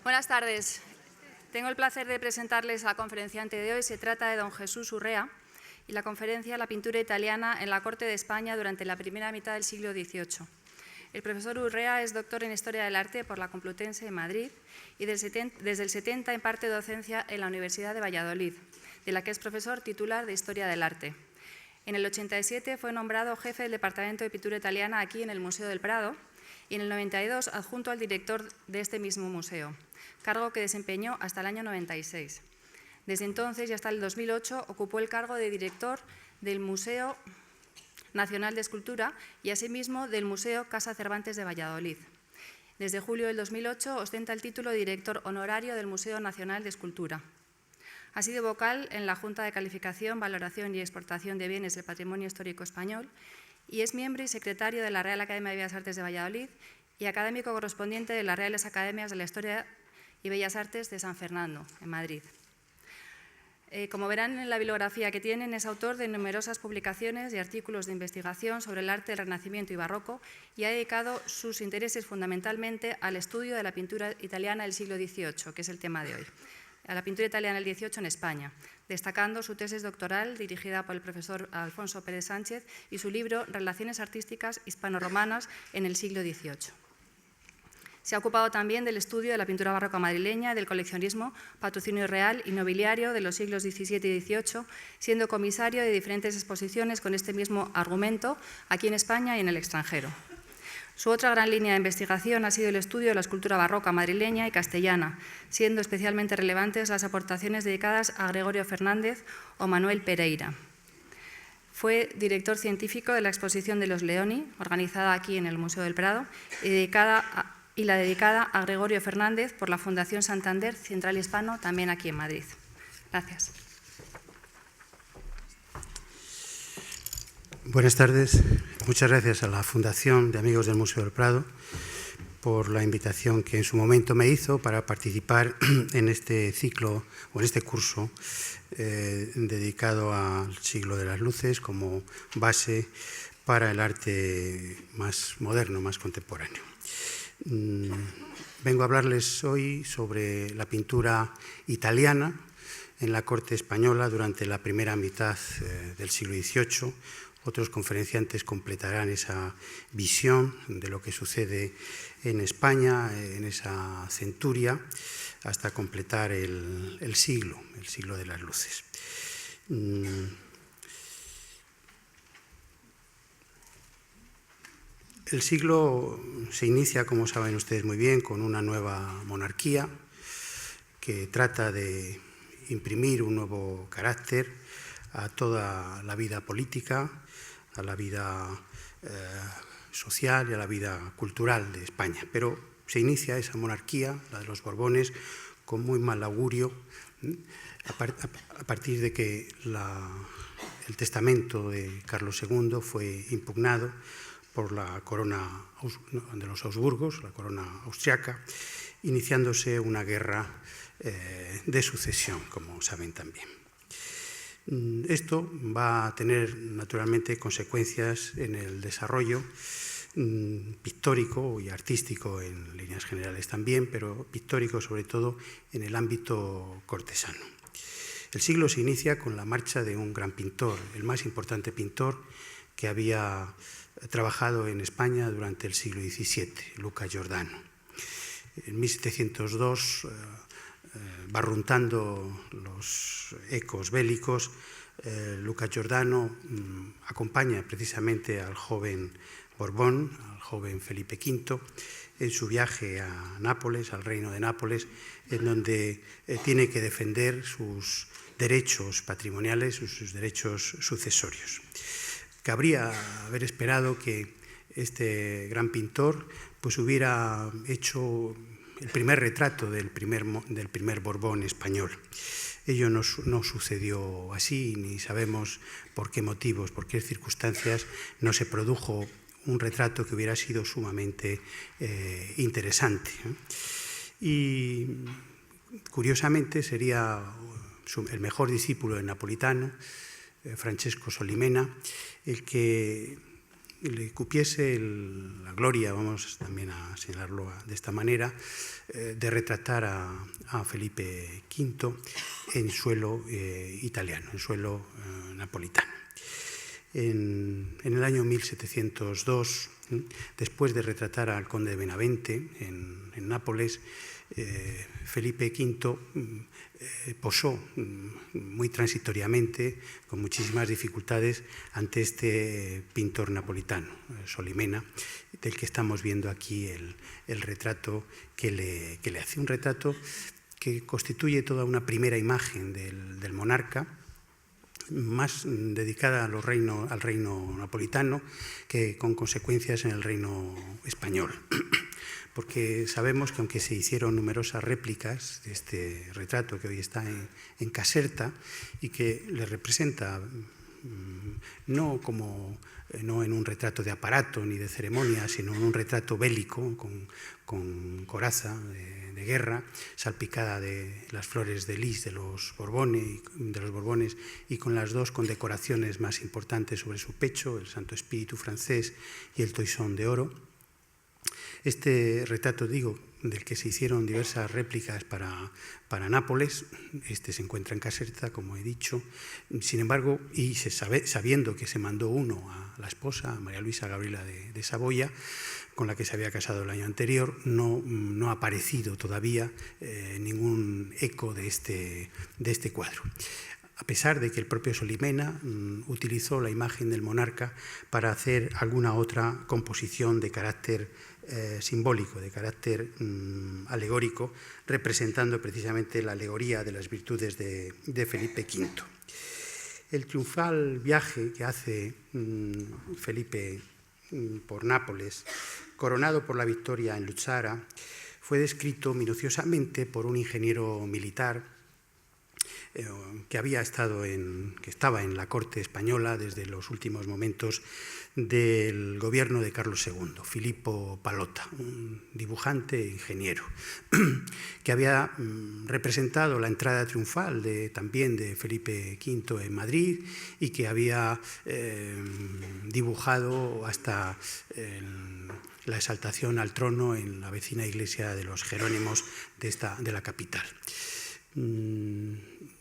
Buenas tardes. Tengo el placer de presentarles a la conferenciante de hoy. Se trata de don Jesús Urrea y la conferencia La pintura italiana en la corte de España durante la primera mitad del siglo XVIII. El profesor Urrea es doctor en Historia del Arte por la Complutense de Madrid y desde el 70 imparte docencia en la Universidad de Valladolid, de la que es profesor titular de Historia del Arte. En el 87 fue nombrado jefe del Departamento de Pintura Italiana aquí en el Museo del Prado y en el 92 adjunto al director de este mismo museo, cargo que desempeñó hasta el año 96. Desde entonces y hasta el 2008 ocupó el cargo de director del Museo Nacional de Escultura y asimismo del Museo Casa Cervantes de Valladolid. Desde julio del 2008 ostenta el título de director honorario del Museo Nacional de Escultura. Ha sido vocal en la Junta de Calificación, Valoración y Exportación de Bienes del Patrimonio Histórico Español y es miembro y secretario de la Real Academia de Bellas Artes de Valladolid y académico correspondiente de las Reales Academias de la Historia y Bellas Artes de San Fernando, en Madrid. Como verán en la bibliografía que tienen, es autor de numerosas publicaciones y artículos de investigación sobre el arte del Renacimiento y Barroco y ha dedicado sus intereses fundamentalmente al estudio de la pintura italiana del siglo XVIII, que es el tema de hoy, a la pintura italiana del XVIII en España, destacando su tesis doctoral dirigida por el profesor Alfonso Pérez Sánchez y su libro Relaciones artísticas hispano-romanas en el siglo XVIII. Se ha ocupado también del estudio de la pintura barroca madrileña y del coleccionismo, patrocinio real y nobiliario de los siglos XVII y XVIII, siendo comisario de diferentes exposiciones con este mismo argumento aquí en España y en el extranjero. Su otra gran línea de investigación ha sido el estudio de la escultura barroca madrileña y castellana, siendo especialmente relevantes las aportaciones dedicadas a Gregorio Fernández o Manuel Pereira. Fue director científico de la exposición de los Leoni, organizada aquí en el Museo del Prado, y la dedicada a Gregorio Fernández por la Fundación Santander Central Hispano, también aquí en Madrid. Gracias. Buenas tardes. Muchas gracias a la Fundación de Amigos del Museo del Prado por la invitación que en su momento me hizo para participar en este ciclo o en este curso dedicado al siglo de las luces como base para el arte más moderno, más contemporáneo. Vengo a hablarles hoy sobre la pintura italiana en la corte española durante la primera mitad del siglo XVIII. Otros conferenciantes completarán esa visión de lo que sucede en España, en esa centuria, hasta completar el siglo de las luces. El siglo se inicia, como saben ustedes muy bien, con una nueva monarquía que trata de imprimir un nuevo carácter a toda la vida política, a la vida social y a la vida cultural de España. Pero se inicia esa monarquía, la de los Borbones, con muy mal augurio, a partir de que el testamento de Carlos II fue impugnado por la corona de los Habsburgos, la corona austriaca, iniciándose una guerra de sucesión, como saben también. Esto va a tener naturalmente consecuencias en el desarrollo pictórico y artístico en líneas generales también, pero pictórico sobre todo en el ámbito cortesano. El siglo se inicia con la marcha de un gran pintor, el más importante pintor que había trabajado en España durante el siglo XVII, Luca Giordano. En 1702, barruntando los ecos bélicos, Luca Giordano acompaña precisamente al joven Borbón, al joven Felipe V, en su viaje a Nápoles, al reino de Nápoles, en donde tiene que defender sus derechos patrimoniales, sus derechos sucesorios. Cabría haber esperado que este gran pintor pues hubiera hecho el primer retrato del primer Borbón español. Ello no sucedió así, ni sabemos por qué motivos, por qué circunstancias no se produjo un retrato que hubiera sido sumamente interesante. Y curiosamente sería el mejor discípulo de Napolitano, Francesco Solimena, el que le cupiese la gloria, vamos también a señalarlo de esta manera, de retratar a Felipe V en suelo italiano, en suelo napolitano. En el año 1702, después de retratar al conde de Benavente en Nápoles, Felipe V posó muy transitoriamente, con muchísimas dificultades, ante este pintor napolitano, Solimena, del que estamos viendo aquí el retrato que le hace. Un retrato que constituye toda una primera imagen del monarca, más dedicada al reino napolitano que con consecuencias en el reino español. Porque sabemos que aunque se hicieron numerosas réplicas de este retrato que hoy está en Caserta y que le representa no en un retrato de aparato ni de ceremonia, sino en un retrato bélico con coraza de guerra, salpicada de las flores de lis de los Borbones y con las dos condecoraciones más importantes sobre su pecho, el Santo Espíritu francés y el toisón de oro. Este retrato, digo, del que se hicieron diversas réplicas para Nápoles, este se encuentra en Caserta, como he dicho. Sin embargo, y sabiendo que se mandó uno a la esposa, a María Luisa Gabriela de Saboya, con la que se había casado el año anterior, no ha aparecido todavía ningún eco de este cuadro. A pesar de que el propio Solimena utilizó la imagen del monarca para hacer alguna otra composición de carácter simbólico, de carácter alegórico, representando precisamente la alegoría de las virtudes de Felipe V. El triunfal viaje que hace Felipe por Nápoles, coronado por la victoria en Luzzara, fue descrito minuciosamente por un ingeniero militar que estaba en la corte española desde los últimos momentos del gobierno de Carlos II, Filippo Pallotta, un dibujante e ingeniero, que había representado la entrada triunfal también de Felipe V en Madrid y que había dibujado hasta la exaltación al trono en la vecina iglesia de los Jerónimos de la capital.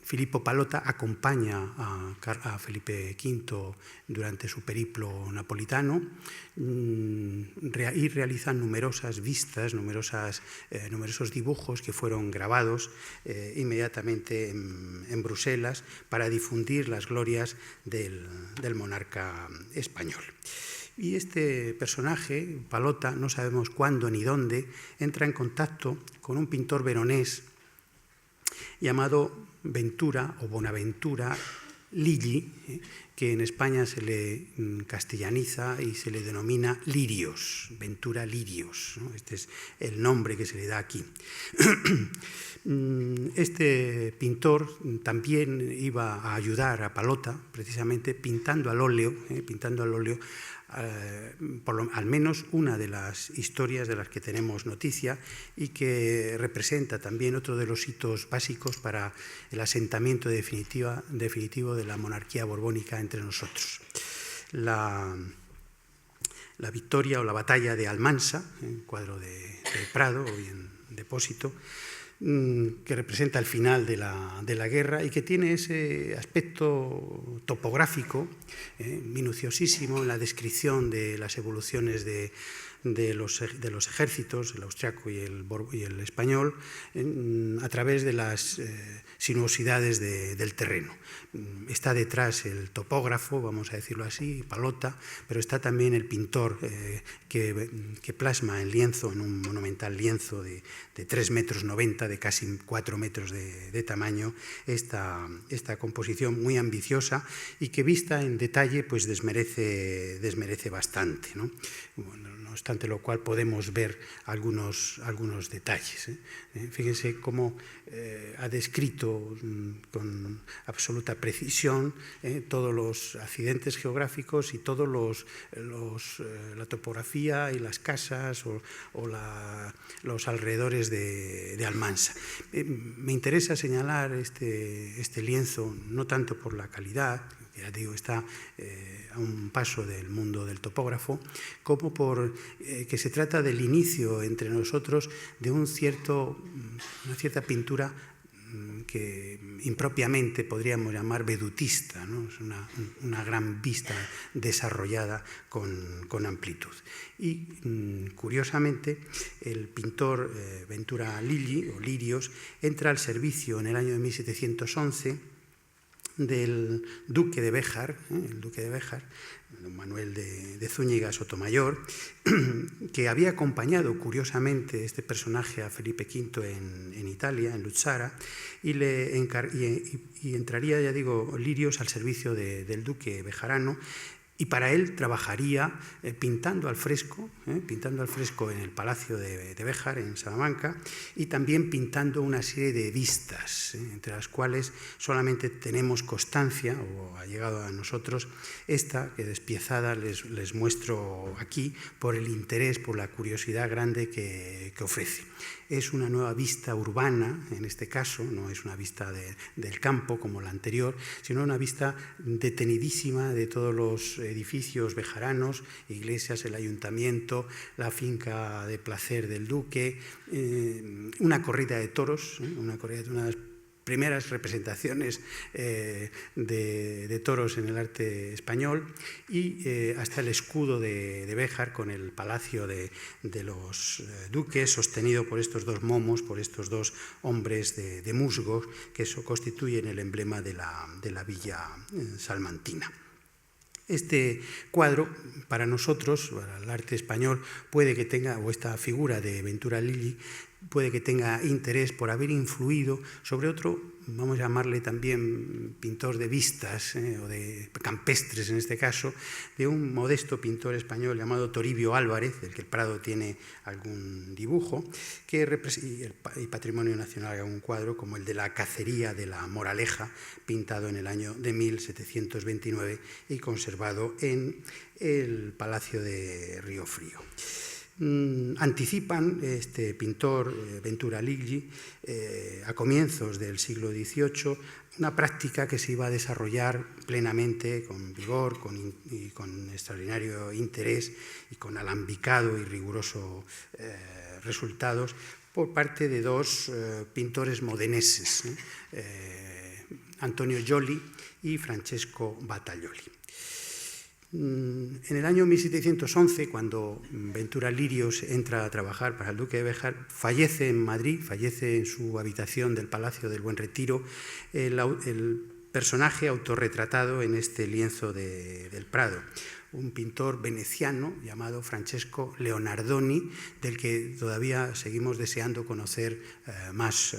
Filippo Pallotta acompaña a Felipe V durante su periplo napolitano y realiza numerosas vistas, numerosos dibujos que fueron grabados inmediatamente en Bruselas para difundir las glorias del monarca español. Y este personaje, Pallotta, no sabemos cuándo ni dónde, entra en contacto con un pintor veronés llamado Ventura o Bonaventura Ligi, que en España se le castellaniza y se le denomina Lirios, Ventura Lirios, ¿no? Este es el nombre que se le da aquí. Este pintor también iba a ayudar a Pallotta, precisamente pintando al óleo al menos una de las historias de las que tenemos noticia y que representa también otro de los hitos básicos para el asentamiento definitivo de la monarquía borbónica entre nosotros. La victoria o la batalla de Almansa, en cuadro de Prado o bien depósito, que representa el final de la guerra y que tiene ese aspecto topográfico minuciosísimo en la descripción de las evoluciones de los ejércitos, el austriaco y el español, a través de las sinuosidades del terreno. Está detrás el topógrafo, vamos a decirlo así, Pallotta, pero está también el pintor que plasma en lienzo, en un monumental lienzo de 3,90 metros, de casi 4 metros de tamaño, esta composición muy ambiciosa y que vista en detalle pues desmerece bastante, ¿no? Bueno, no obstante lo cual podemos ver algunos detalles. Fíjense cómo ha descrito con absoluta precisión todos los accidentes geográficos y todos la topografía y las casas o los alrededores de Almansa. Me interesa señalar este lienzo no tanto por la calidad, ya digo, está a un paso del mundo del topógrafo, como por que se trata del inicio entre nosotros de una cierta pintura que impropiamente podríamos llamar vedutista, ¿no? Es una gran vista desarrollada con amplitud. Y curiosamente, el pintor Ventura Lilli, o Lirios, entra al servicio en el año de 1711 del duque de Béjar, el duque de Béjar, don Manuel de Zúñiga Sotomayor, que había acompañado curiosamente este personaje a Felipe V en Italia, en Luzzara, y entraría, ya digo, Lirios al servicio del duque bejarano, y para él trabajaría pintando al fresco en el Palacio de Béjar, en Salamanca, y también pintando una serie de vistas, entre las cuales solamente tenemos constancia, o ha llegado a nosotros, esta que despiezada les muestro aquí, por el interés, por la curiosidad grande que ofrece. Es una nueva vista urbana, en este caso, no es una vista del campo como la anterior, sino una vista detenidísima de todos los edificios bejaranos, iglesias, el ayuntamiento, la finca de placer del duque, una corrida de toros, una de las primeras representaciones de toros en el arte español, y hasta el escudo de Béjar con el palacio de los duques, sostenido por estos dos momos, por estos dos hombres de musgo, que eso constituyen el emblema de la villa salmantina. Este cuadro, para nosotros, para el arte español, puede que tenga, o esta figura de Ventura Lilli, puede que tenga interés por haber influido sobre otro, vamos a llamarle también pintor de vistas, o de campestres en este caso, de un modesto pintor español llamado Toribio Álvarez, del que el Prado tiene algún dibujo, y Patrimonio Nacional un cuadro como el de la cacería de la Moraleja, pintado en el año de 1729 y conservado en el Palacio de Riofrío. Anticipan este pintor Ventura Lilli a comienzos del siglo XVIII una práctica que se iba a desarrollar plenamente, con vigor y con extraordinario interés y con alambicado y riguroso resultados por parte de dos pintores modeneses, Antonio Gioli y Francesco Battaglioli. En el año 1711, cuando Ventura Lirios entra a trabajar para el duque de Béjar, fallece en Madrid, fallece en su habitación del Palacio del Buen Retiro, el personaje autorretratado en este lienzo del Prado, un pintor veneciano llamado Francesco Leonardoni, del que todavía seguimos deseando conocer más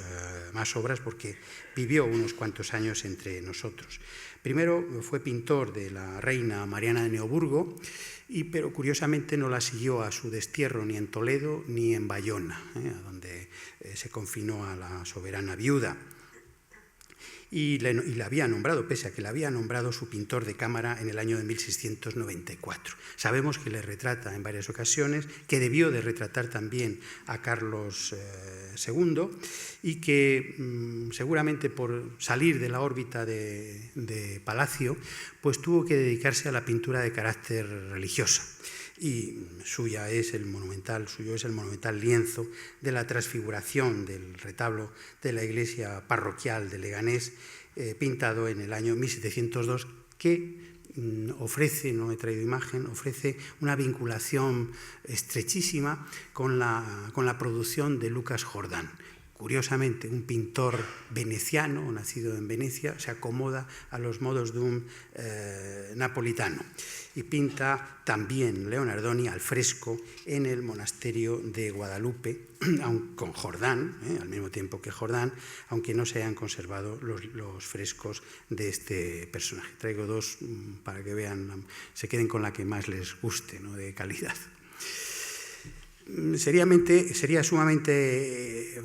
obras, porque vivió unos cuantos años entre nosotros. Primero fue pintor de la reina Mariana de Neoburgo, pero curiosamente no la siguió a su destierro ni en Toledo ni en Bayona, donde se confinó a la soberana viuda. Y la había nombrado, pese a que la había nombrado su pintor de cámara en el año de 1694. Sabemos que le retrata en varias ocasiones, que debió de retratar también a Carlos II, y que seguramente por salir de la órbita de Palacio, pues tuvo que dedicarse a la pintura de carácter religiosa. Y suyo es el monumental lienzo de la transfiguración del retablo de la iglesia parroquial de Leganés, pintado en el año 1702, que ofrece, no he traído imagen, ofrece una vinculación estrechísima con la producción de Lucas Jordán. Curiosamente, un pintor veneciano, nacido en Venecia, se acomoda a los modos de un napolitano, y pinta también Leonardoni al fresco en el monasterio de Guadalupe, con Jordán, al mismo tiempo que Jordán, aunque no se hayan conservado los frescos de este personaje. Traigo dos para que vean, se queden con la que más les guste, ¿no?, de calidad. Sería sumamente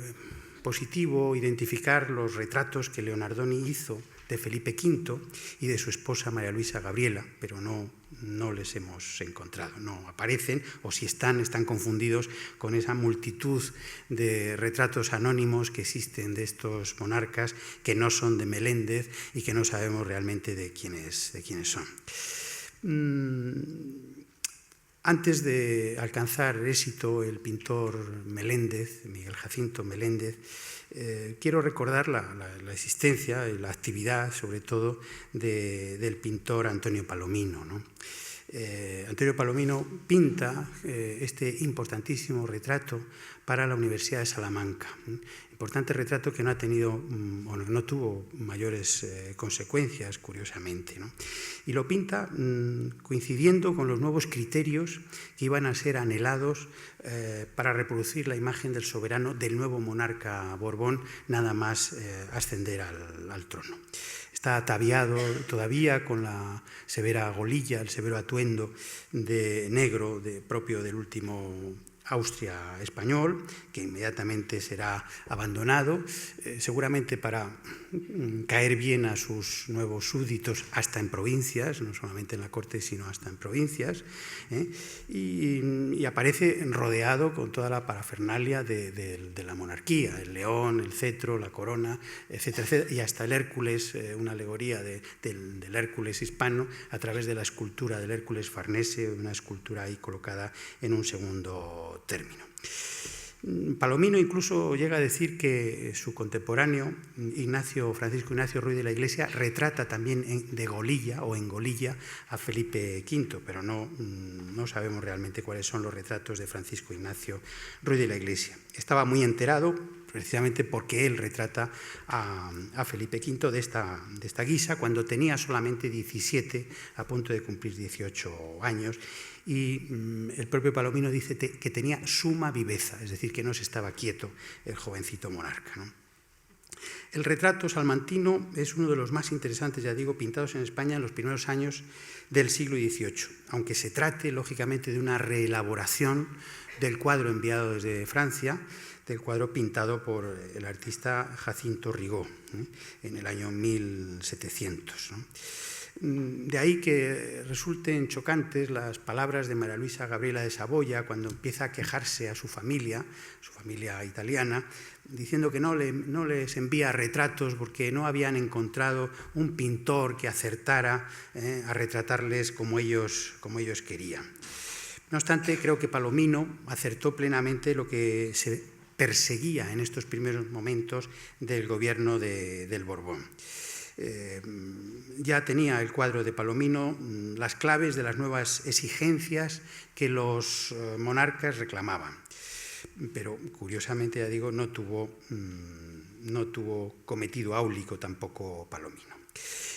positivo identificar los retratos que Leonardoni hizo de Felipe V y de su esposa María Luisa Gabriela, pero no les hemos encontrado, no aparecen, o si están confundidos con esa multitud de retratos anónimos que existen de estos monarcas, que no son de Meléndez y que no sabemos realmente de quiénes son. Antes de alcanzar éxito el pintor Meléndez, Miguel Jacinto Meléndez, quiero recordar la existencia y la actividad, sobre todo, del pintor Antonio Palomino, ¿no? Antonio Palomino pinta este importantísimo retrato para la Universidad de Salamanca. Importante retrato que no tuvo mayores consecuencias, curiosamente, ¿no? Y lo pinta coincidiendo con los nuevos criterios que iban a ser anhelados para reproducir la imagen del soberano, del nuevo monarca Borbón, nada más ascender al trono. Está ataviado todavía con la severa golilla, el severo atuendo de negro propio del último Austria español, que inmediatamente será abandonado, seguramente para caer bien a sus nuevos súbditos hasta en provincias, no solamente en la corte, sino hasta en provincias, y aparece rodeado con toda la parafernalia de la monarquía, el león, el cetro, la corona, etcétera, etcétera, y hasta el Hércules, una alegoría del Hércules hispano a través de la escultura del Hércules farnese, una escultura ahí colocada en un segundo término. Palomino incluso llega a decir que su contemporáneo, Francisco Ignacio Ruiz de la Iglesia, retrata también de golilla o en golilla a Felipe V, pero no sabemos realmente cuáles son los retratos de Francisco Ignacio Ruiz de la Iglesia. Estaba muy enterado, precisamente porque él retrata a Felipe V de esta guisa, cuando tenía solamente 17, a punto de cumplir 18 años, y el propio Palomino dice que tenía suma viveza, es decir, que no se estaba quieto el jovencito monarca, ¿no? El retrato salmantino es uno de los más interesantes, ya digo, pintados en España en los primeros años del siglo XVIII, aunque se trate, lógicamente, de una reelaboración del cuadro enviado desde Francia, del cuadro pintado por el artista Jacinto Rigaud, en el año 1700, ¿no? De ahí que resulten chocantes las palabras de María Luisa Gabriela de Saboya cuando empieza a quejarse a su familia italiana, diciendo que no les envía retratos porque no habían encontrado un pintor que acertara a retratarles como ellos querían. No obstante, creo que Palomino acertó plenamente lo que se perseguía en estos primeros momentos del gobierno del Borbón. Ya tenía el cuadro de Palomino las claves de las nuevas exigencias que los monarcas reclamaban, pero curiosamente, ya digo, no tuvo cometido áulico tampoco Palomino.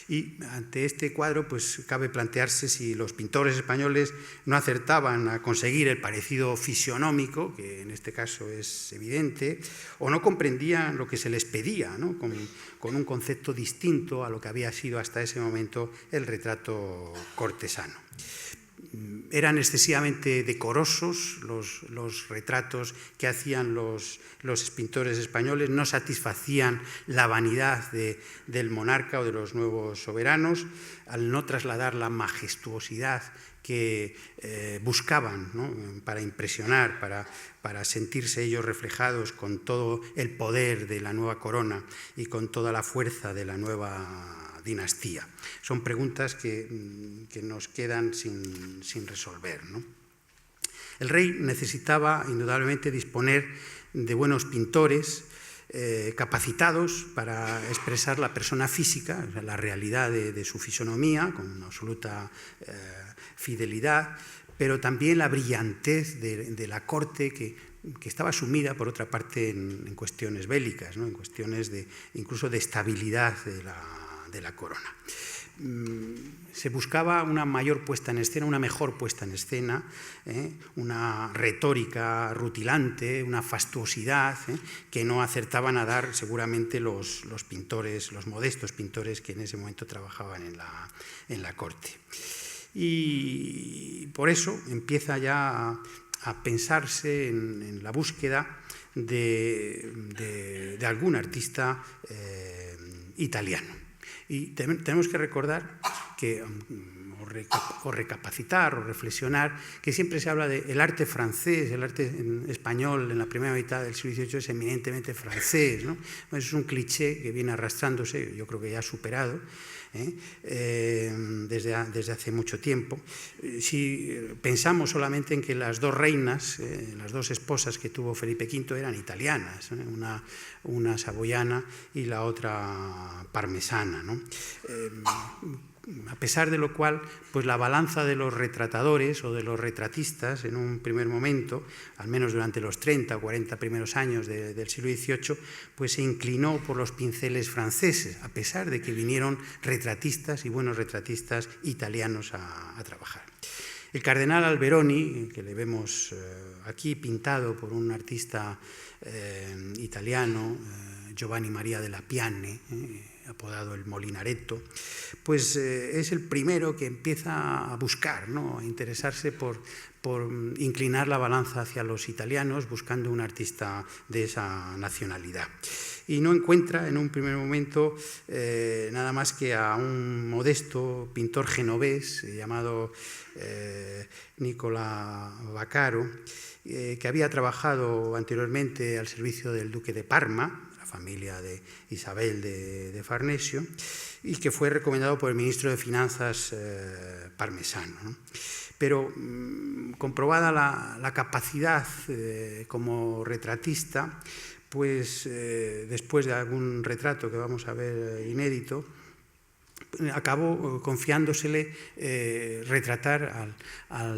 Y ante este cuadro, pues cabe plantearse si los pintores españoles no acertaban a conseguir el parecido fisionómico, que en este caso es evidente, o no comprendían lo que se les pedía, ¿no? con un concepto distinto a lo que había sido hasta ese momento el retrato cortesano. Eran excesivamente decorosos los retratos que hacían los pintores españoles, no satisfacían la vanidad del monarca o de los nuevos soberanos, al no trasladar la majestuosidad que buscaban, ¿no? Para impresionar, para sentirse ellos reflejados con todo el poder de la nueva corona y con toda la fuerza de la nueva dinastía. Son preguntas que nos quedan sin resolver, ¿no? El rey necesitaba indudablemente disponer de buenos pintores capacitados para expresar la persona física, o sea, la realidad de su fisonomía, con absoluta fidelidad, pero también la brillantez de la corte que estaba sumida, por otra parte, en cuestiones bélicas, ¿no? En cuestiones incluso de estabilidad de la corona. Se buscaba una mayor puesta en escena, una mejor puesta en escena, una retórica rutilante, una fastuosidad que no acertaban a dar seguramente los pintores, los modestos pintores que en ese momento trabajaban en la corte. Y por eso empieza ya a pensarse en la búsqueda de algún artista italiano. Y tenemos que recordar que, o recapacitar o reflexionar, que siempre se habla del arte francés, el arte español en la primera mitad del siglo XVIII es eminentemente francés, ¿no? Es un cliché que viene arrastrándose, yo creo que ya superado, desde hace mucho tiempo. Si pensamos solamente en que las dos reinas, las dos esposas que tuvo Felipe V eran italianas, una saboyana y la otra parmesana, ¿no? A pesar de lo cual, pues la balanza de los retratadores o de los retratistas en un primer momento, al menos durante los 30 o 40 primeros años del siglo XVIII, pues se inclinó por los pinceles franceses, a pesar de que vinieron retratistas y buenos retratistas italianos a trabajar. El cardenal Alberoni, que le vemos aquí pintado por un artista italiano, Giovanni Maria della Piane, apodado el Molinaretto, pues es el primero que empieza a buscar, ¿no?, a interesarse por inclinar la balanza hacia los italianos, buscando un artista de esa nacionalidad. Y no encuentra en un primer momento nada más que a un modesto pintor genovés llamado Nicola Vaccaro, que había trabajado anteriormente al servicio del duque de Parma, familia de Isabel de Farnesio, y que fue recomendado por el ministro de Finanzas parmesano, ¿no? Pero comprobada la capacidad como retratista, pues después de algún retrato que vamos a ver inédito, acabó confiándosele retratar a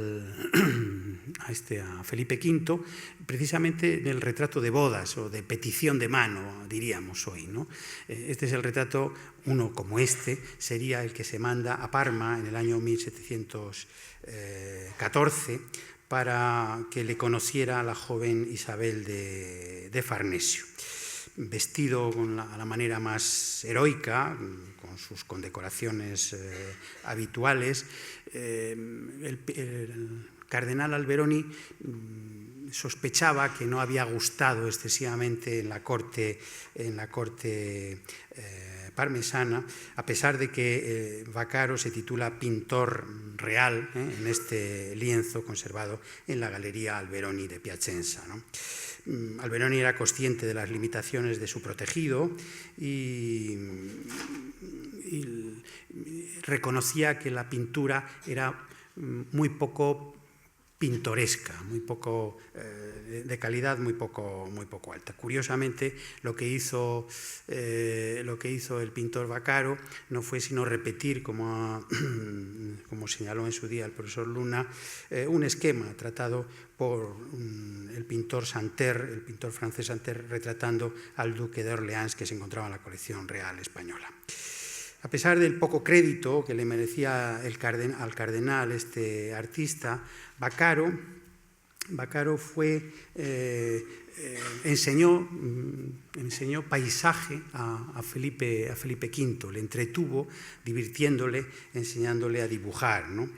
Felipe V, precisamente del retrato de bodas o de petición de mano, diríamos hoy, ¿no? Este es el retrato, uno como este, sería el que se manda a Parma en el año 1714 para que le conociera a la joven Isabel de Farnesio. Vestido a la manera más heroica, con sus condecoraciones habituales, el cardenal Alberoni sospechaba que no había gustado excesivamente en la corte parmesana, a pesar de que Vaccaro se titula pintor real en este lienzo conservado en la Galería Alberoni de Piacenza, ¿no? Alberoni era consciente de las limitaciones de su protegido y reconocía que la pintura era muy poco pintoresca, muy poco de calidad, muy poco alta. Curiosamente, lo que hizo el pintor Vaccaro no fue sino repetir, como señaló en su día el profesor Luna, un esquema tratado por el pintor Santerre, el pintor francés Santerre, retratando al duque de Orleans, que se encontraba en la colección real española. A pesar del poco crédito que le merecía al cardenal este artista, Vaccaro enseñó paisaje a Felipe V, le entretuvo divirtiéndole, enseñándole a dibujar, ¿no?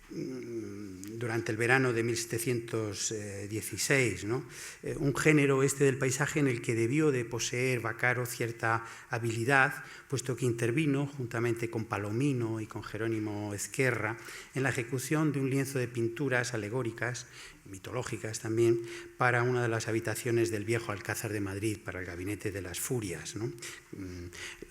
Durante el verano de 1716, ¿no? Un género del paisaje en el que debió de poseer Vaccaro cierta habilidad, puesto que intervino juntamente con Palomino y con Jerónimo Ezquerra en la ejecución de un lienzo de pinturas alegóricas, mitológicas también, para una de las habitaciones del viejo Alcázar de Madrid, para el Gabinete de las Furias, ¿no?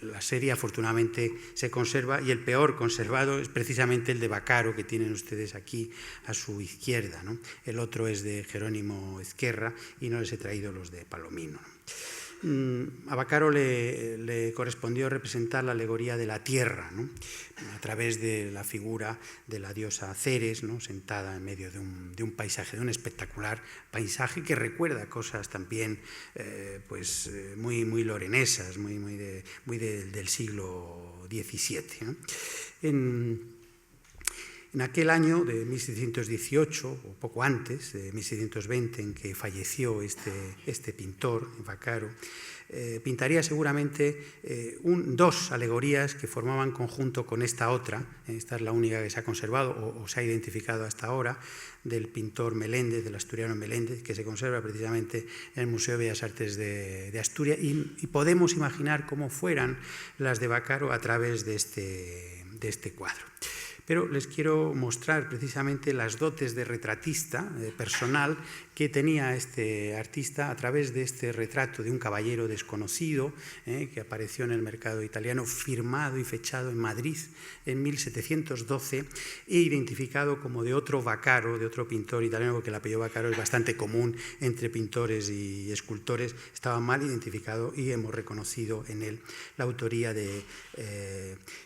La serie afortunadamente se conserva, y el peor conservado es precisamente el de Vaccaro, que tienen ustedes aquí a su izquierda, ¿no? El otro es de Jerónimo Ezquerra y no les he traído los de Palomino, ¿no? A Vaccaro le correspondió representar la alegoría de la tierra, ¿no? A través de la figura de la diosa Ceres, ¿no? Sentada en medio de un paisaje, de un espectacular paisaje que recuerda cosas también muy lorenesas, muy del siglo XVII, ¿no? En aquel año de 1718, o poco antes, de 1720, en que falleció este pintor, Vaccaro, pintaría seguramente dos alegorías que formaban conjunto con esta otra. Esta es la única que se ha conservado o se ha identificado hasta ahora, del pintor Meléndez, del asturiano Meléndez, que se conserva precisamente en el Museo de Bellas Artes de Asturias, y podemos imaginar cómo fueran las de Vaccaro a través de este cuadro. Pero les quiero mostrar precisamente las dotes de retratista personal que tenía este artista a través de este retrato de un caballero desconocido que apareció en el mercado italiano, firmado y fechado en Madrid en 1712 e identificado como de otro Vaccaro, de otro pintor italiano, porque el apellido Vaccaro es bastante común entre pintores y escultores. Estaba mal identificado y hemos reconocido en él la autoría de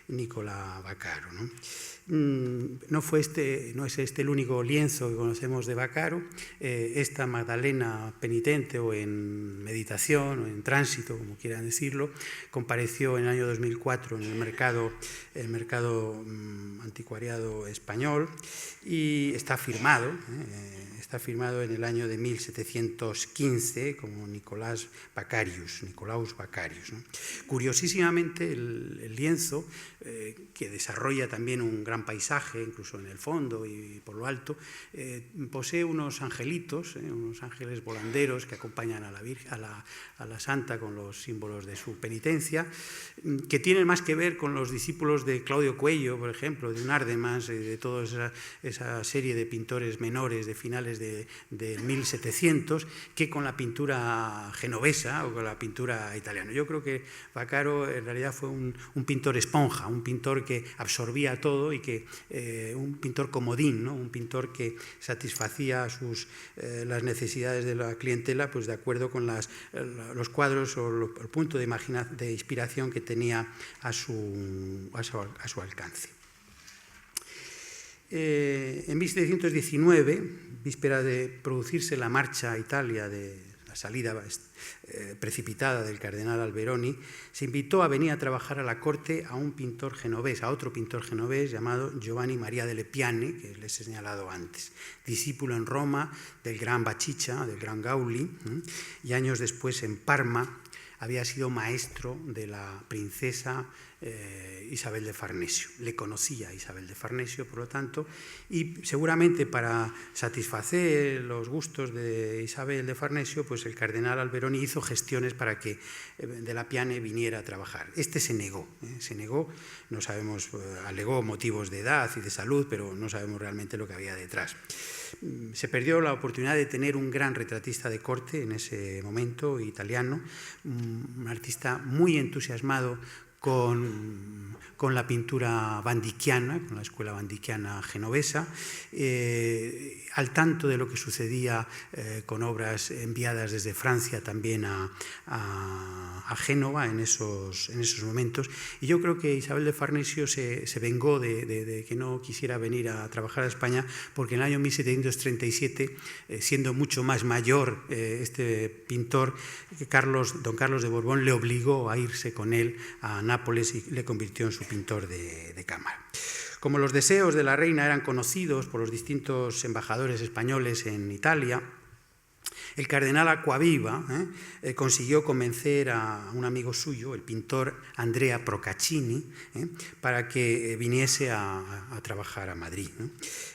Nicola Vaccaro, ¿no? No es este el único lienzo que conocemos de Vaccaro. Esta Magdalena penitente, o en meditación, o en tránsito, como quieran decirlo, compareció en el año 2004 en el mercado anticuariado español, y está firmado en el año de 1715 como Nicolaus Vaccarius, ¿no? Curiosísimamente, el lienzo, que desarrolla también un gran paisaje, incluso en el fondo y por lo alto, posee unos angelitos, unos ángeles volanderos que acompañan a la santa con los símbolos de su penitencia, que tienen más que ver con los discípulos de Claudio Coello, por ejemplo, de un Ardemans, de toda esa serie de pintores menores de finales de 1700, que con la pintura genovesa o con la pintura italiana. Yo creo que Vaccaro en realidad fue un pintor esponja, un pintor que absorbía todo y que un pintor comodín, ¿no? Un pintor que satisfacía las necesidades de la clientela, pues de acuerdo con los cuadros o el punto de inspiración que tenía a su alcance. En 1719, víspera de producirse la marcha a Italia de la salida precipitada del cardenal Alberoni, se invitó a venir a trabajar a la corte a otro pintor genovés llamado Giovanni Maria delle Piane, que les he señalado antes, discípulo en Roma del gran Baciccia, del gran Gauli, y años después en Parma había sido maestro de la princesa Isabel de Farnesio. Le conocía a Isabel de Farnesio, por lo tanto, y seguramente para satisfacer los gustos de Isabel de Farnesio, pues el cardenal Alberoni hizo gestiones para que della Piane viniera a trabajar. Este se negó, no sabemos, alegó motivos de edad y de salud, pero no sabemos realmente lo que había detrás. Se perdió la oportunidad de tener un gran retratista de corte en ese momento, italiano, un artista muy entusiasmado con la pintura vandyckiana, con la escuela vandyckiana genovesa, al tanto de lo que sucedía con obras enviadas desde Francia también a Génova en esos momentos. Y yo creo que Isabel de Farnesio se vengó de que no quisiera venir a trabajar a España, porque en el año 1737, siendo mucho más mayor este pintor, don Carlos de Borbón le obligó a irse con él a Nápoles y le convirtió en su pintor de cámara. Como los deseos de la reina eran conocidos por los distintos embajadores españoles en Italia, el cardenal Acquaviva consiguió convencer a un amigo suyo, el pintor Andrea Procaccini, para que viniese a trabajar a Madrid, ¿no?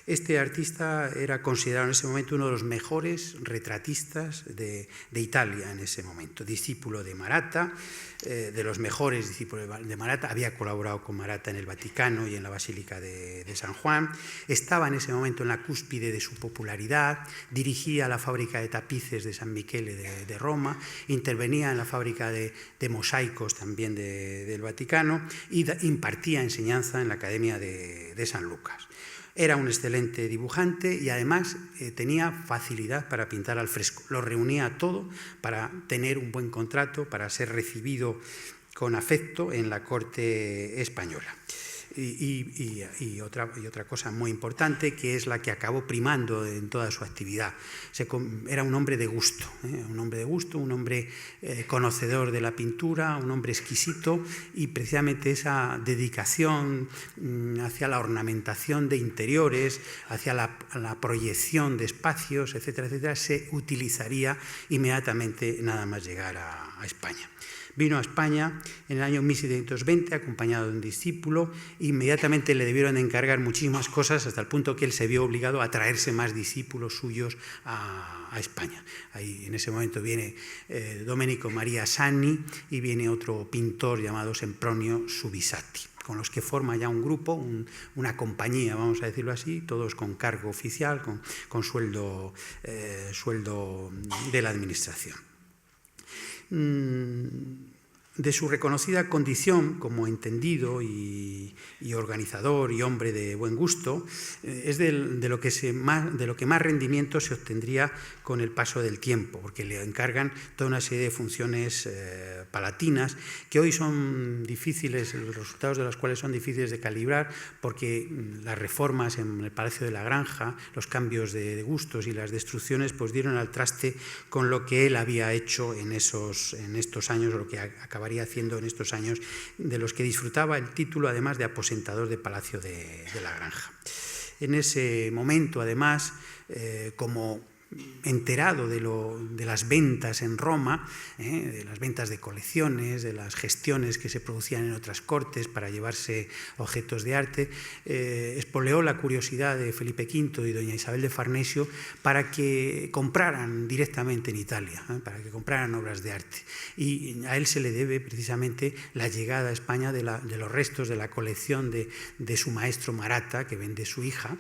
Este artista era considerado en ese momento uno de los mejores retratistas de Italia en ese momento, discípulo de Maratta, de los mejores discípulos de Maratta, había colaborado con Maratta en el Vaticano y en la Basílica de San Juan, estaba en ese momento en la cúspide de su popularidad, dirigía la fábrica de tapices de San Michele de Roma, intervenía en la fábrica de mosaicos también del Vaticano y impartía enseñanza en la Academia de San Lucas. Era un excelente dibujante y además tenía facilidad para pintar al fresco. Lo reunía todo para tener un buen contrato, para ser recibido con afecto en la corte española. Y otra cosa muy importante, que es la que acabó primando en toda su actividad. Era un hombre de gusto, un hombre conocedor de la pintura, un hombre exquisito, y precisamente esa dedicación hacia la ornamentación de interiores, hacia la proyección de espacios, etcétera, etcétera, se utilizaría inmediatamente nada más llegar a España. Vino a España en el año 1720 acompañado de un discípulo. Inmediatamente le debieron encargar muchísimas cosas hasta el punto que él se vio obligado a traerse más discípulos suyos a España. Ahí en ese momento viene Domenico Maria Sanni y viene otro pintor llamado Sempronio Subisati, con los que forma ya un grupo, una compañía, vamos a decirlo así, todos con cargo oficial, con sueldo de la administración. De su reconocida condición como entendido y organizador y hombre de buen gusto, es de lo que más rendimiento se obtendría con el paso del tiempo, porque le encargan toda una serie de funciones palatinas que hoy son difíciles, los resultados de las cuales son difíciles de calibrar, porque las reformas en el Palacio de la Granja, los cambios de gustos y las destrucciones, pues dieron al traste con lo que él había hecho en estos años, o lo que acabaría haciendo en estos años, de los que disfrutaba el título, además de aposentador de Palacio de la Granja. En ese momento, además, como enterado de las ventas en Roma, de las ventas de colecciones, de las gestiones que se producían en otras cortes para llevarse objetos de arte, espoleó la curiosidad de Felipe V y doña Isabel de Farnesio para que compraran directamente en Italia, para que compraran obras de arte. Y a él se le debe precisamente la llegada a España de los restos de la colección de su maestro Maratta, que vende su hija,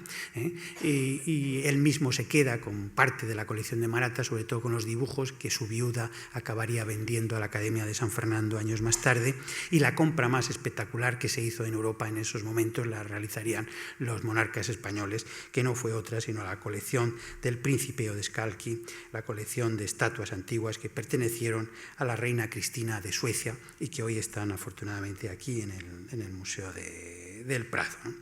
y él mismo se queda con parte de la colección de Maratta, sobre todo con los dibujos que su viuda acabaría vendiendo a la Academia de San Fernando años más tarde, y la compra más espectacular que se hizo en Europa en esos momentos la realizarían los monarcas españoles, que no fue otra sino la colección del príncipe Odescalchi, la colección de estatuas antiguas que pertenecieron a la reina Cristina de Suecia y que hoy están afortunadamente aquí en el Museo del Prado, ¿no?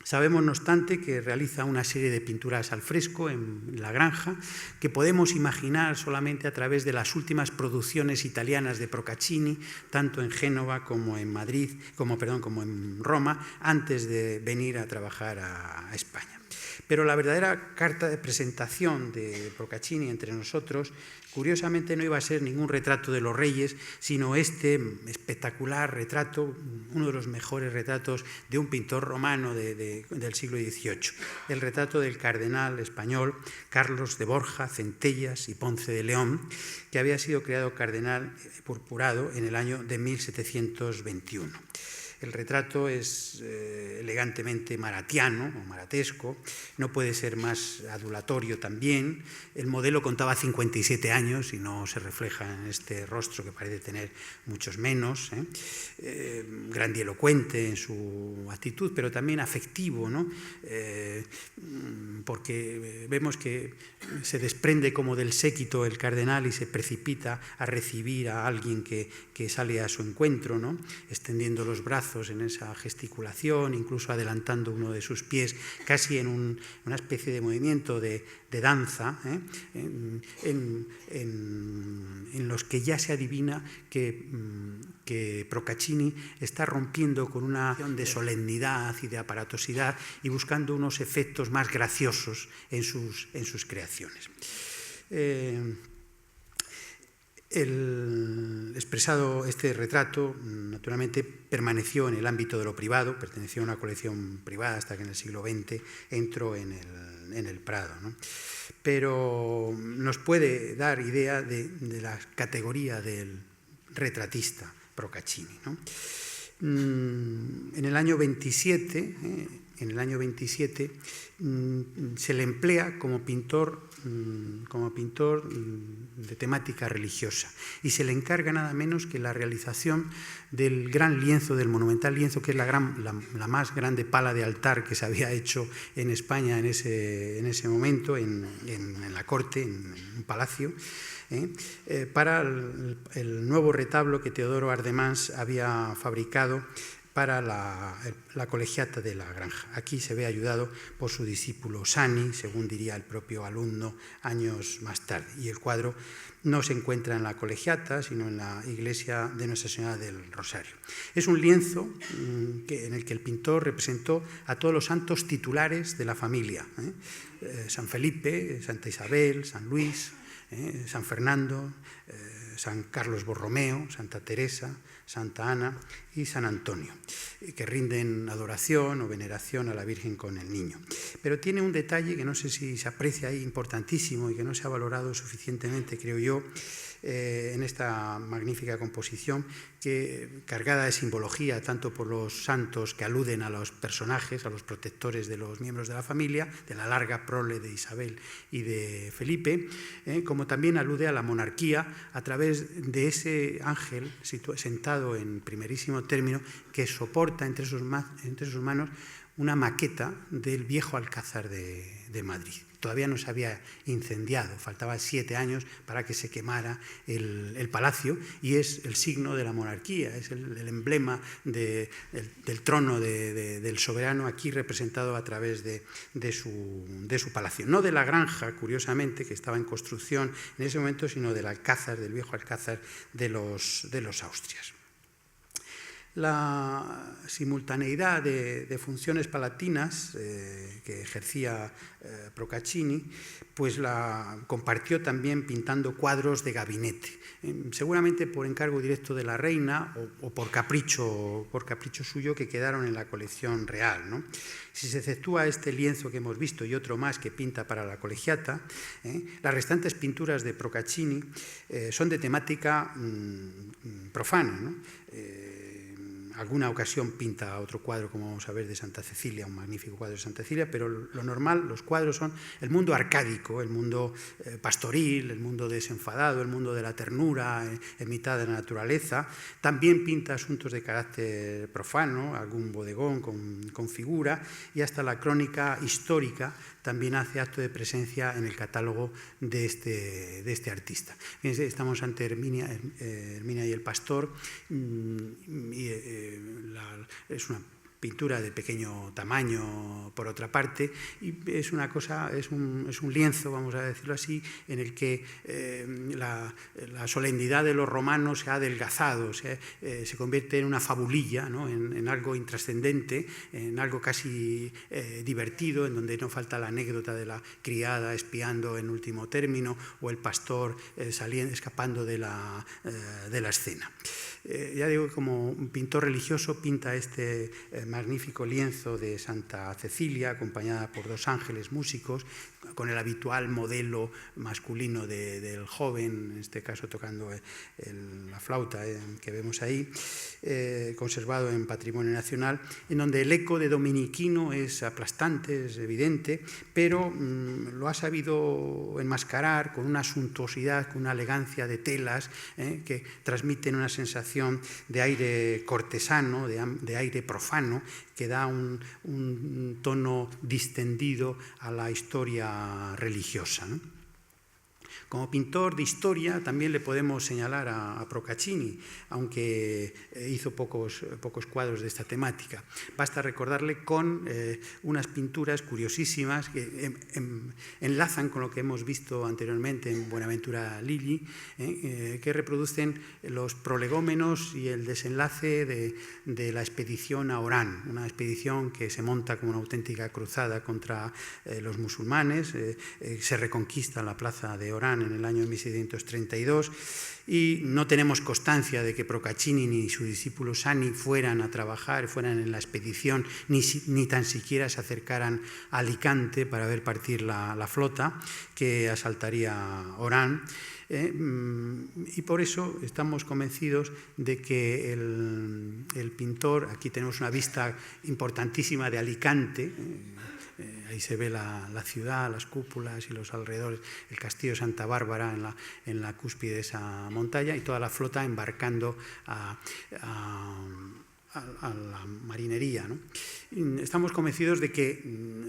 Sabemos, no obstante, que realiza una serie de pinturas al fresco en la Granja, que podemos imaginar solamente a través de las últimas producciones italianas de Procaccini, tanto en Génova como en como en Roma, antes de venir a trabajar a España. Pero la verdadera carta de presentación de Procaccini entre nosotros, curiosamente, no iba a ser ningún retrato de los reyes, sino este espectacular retrato, uno de los mejores retratos de un pintor romano del siglo XVIII, el retrato del cardenal español Carlos de Borja, Centellas y Ponce de León, que había sido creado cardenal purpurado en el año de 1721. El retrato es elegantemente maratiano o maratesco, no puede ser más adulatorio también. El modelo contaba 57 años y no se refleja en este rostro que parece tener muchos menos, grandilocuente en su actitud, pero también afectivo, ¿no? Porque vemos que se desprende como del séquito el cardenal y se precipita a recibir a alguien que sale a su encuentro, ¿no? Extendiendo los brazos en esa gesticulación, incluso adelantando uno de sus pies, casi en una especie de movimiento de danza, en los que ya se adivina que Procaccini está rompiendo con una acción de solemnidad y de aparatosidad y buscando unos efectos más graciosos en sus creaciones. Este retrato, naturalmente, permaneció en el ámbito de lo privado, perteneció a una colección privada hasta que en el siglo XX entró en el Prado, ¿no? Pero nos puede dar idea de la categoría del retratista Procaccini, ¿no? En el año 27, se le emplea como pintor de temática religiosa y se le encarga nada menos que la realización del gran lienzo, del monumental lienzo, que es la más grande pala de altar que se había hecho en España en ese momento, en la corte, en un palacio, para el nuevo retablo que Teodoro Ardemans había fabricado para la colegiata de la Granja. Aquí se ve ayudado por su discípulo Sani, según diría el propio alumno años más tarde. Y el cuadro no se encuentra en la colegiata, sino en la iglesia de Nuestra Señora del Rosario. Es un lienzo en el que el pintor representó a todos los santos titulares de la familia. San Felipe, Santa Isabel, San Luis, San Fernando, San Carlos Borromeo, Santa Teresa, Santa Ana y San Antonio, que rinden adoración o veneración a la Virgen con el niño. Pero tiene un detalle que no sé si se aprecia ahí, importantísimo, y que no se ha valorado suficientemente, creo yo, en esta magnífica composición, que cargada de simbología, tanto por los santos que aluden a los personajes, a los protectores de los miembros de la familia, de la larga prole de Isabel y de Felipe, como también alude a la monarquía a través de ese ángel sentado en primerísimo término, que soporta entre sus manos una maqueta del viejo Alcázar de Madrid. Todavía no se había incendiado, faltaban 7 años para que se quemara el palacio, y es el signo de la monarquía, es el emblema del trono del soberano, aquí representado a través de su palacio. No de la granja, curiosamente, que estaba en construcción en ese momento, sino del Alcázar, del viejo Alcázar de los Austrias. La simultaneidad de funciones palatinas que ejercía Procaccini, pues la compartió también pintando cuadros de gabinete, seguramente por encargo directo de la reina o por capricho suyo, que quedaron en la colección real, ¿no? Si se exceptúa este lienzo que hemos visto y otro más que pinta para la colegiata, las restantes pinturas de Procaccini son de temática profana, ¿no? Alguna ocasión pinta otro cuadro, como vamos a ver, de Santa Cecilia, un magnífico cuadro de Santa Cecilia, pero lo normal, los cuadros son el mundo arcádico, el mundo pastoril, el mundo desenfadado, el mundo de la ternura en mitad de la naturaleza. También pinta asuntos de carácter profano, algún bodegón con figura, y hasta la crónica histórica también hace acto de presencia en el catálogo de este artista. Fíjense, estamos ante Herminia y el pastor, es una pintura de pequeño tamaño, por otra parte, y es un lienzo, vamos a decirlo así, en el que la solemnidad de los romanos se ha adelgazado, se convierte en una fabulilla, ¿no? en algo intrascendente, en algo casi divertido, en donde no falta la anécdota de la criada espiando en último término, o el pastor escapando de la escena. Ya digo, como pintor religioso pinta este magnífico lienzo de Santa Cecilia, acompañada por 2 ángeles músicos, con el habitual modelo masculino del joven, en este caso tocando la flauta que vemos ahí, conservado en Patrimonio Nacional, en donde el eco de Dominiquino es aplastante, es evidente, pero lo ha sabido enmascarar con una suntuosidad, con una elegancia de telas que transmiten una sensación de aire cortesano, de aire profano, que da un tono distendido a la historia religiosa, ¿no? Como pintor de historia también le podemos señalar a Procaccini, aunque hizo pocos cuadros de esta temática. Basta recordarle con unas pinturas curiosísimas que enlazan con lo que hemos visto anteriormente en Buenaventura Lilli, que reproducen los prolegómenos y el desenlace de la expedición a Orán, una expedición que se monta como una auténtica cruzada contra los musulmanes. Se reconquista la plaza de Orán en el año 1632, y no tenemos constancia de que Procaccini ni su discípulo Sani fueran a trabajar, fueran en la expedición, ni tan siquiera se acercaran a Alicante para ver partir la flota que asaltaría Orán. Y por eso estamos convencidos de que el pintor, aquí tenemos una vista importantísima de Alicante, ahí se ve la ciudad, las cúpulas y los alrededores, el castillo de Santa Bárbara en la cúspide de esa montaña, y toda la flota embarcando a la marinería, ¿no? Estamos convencidos de que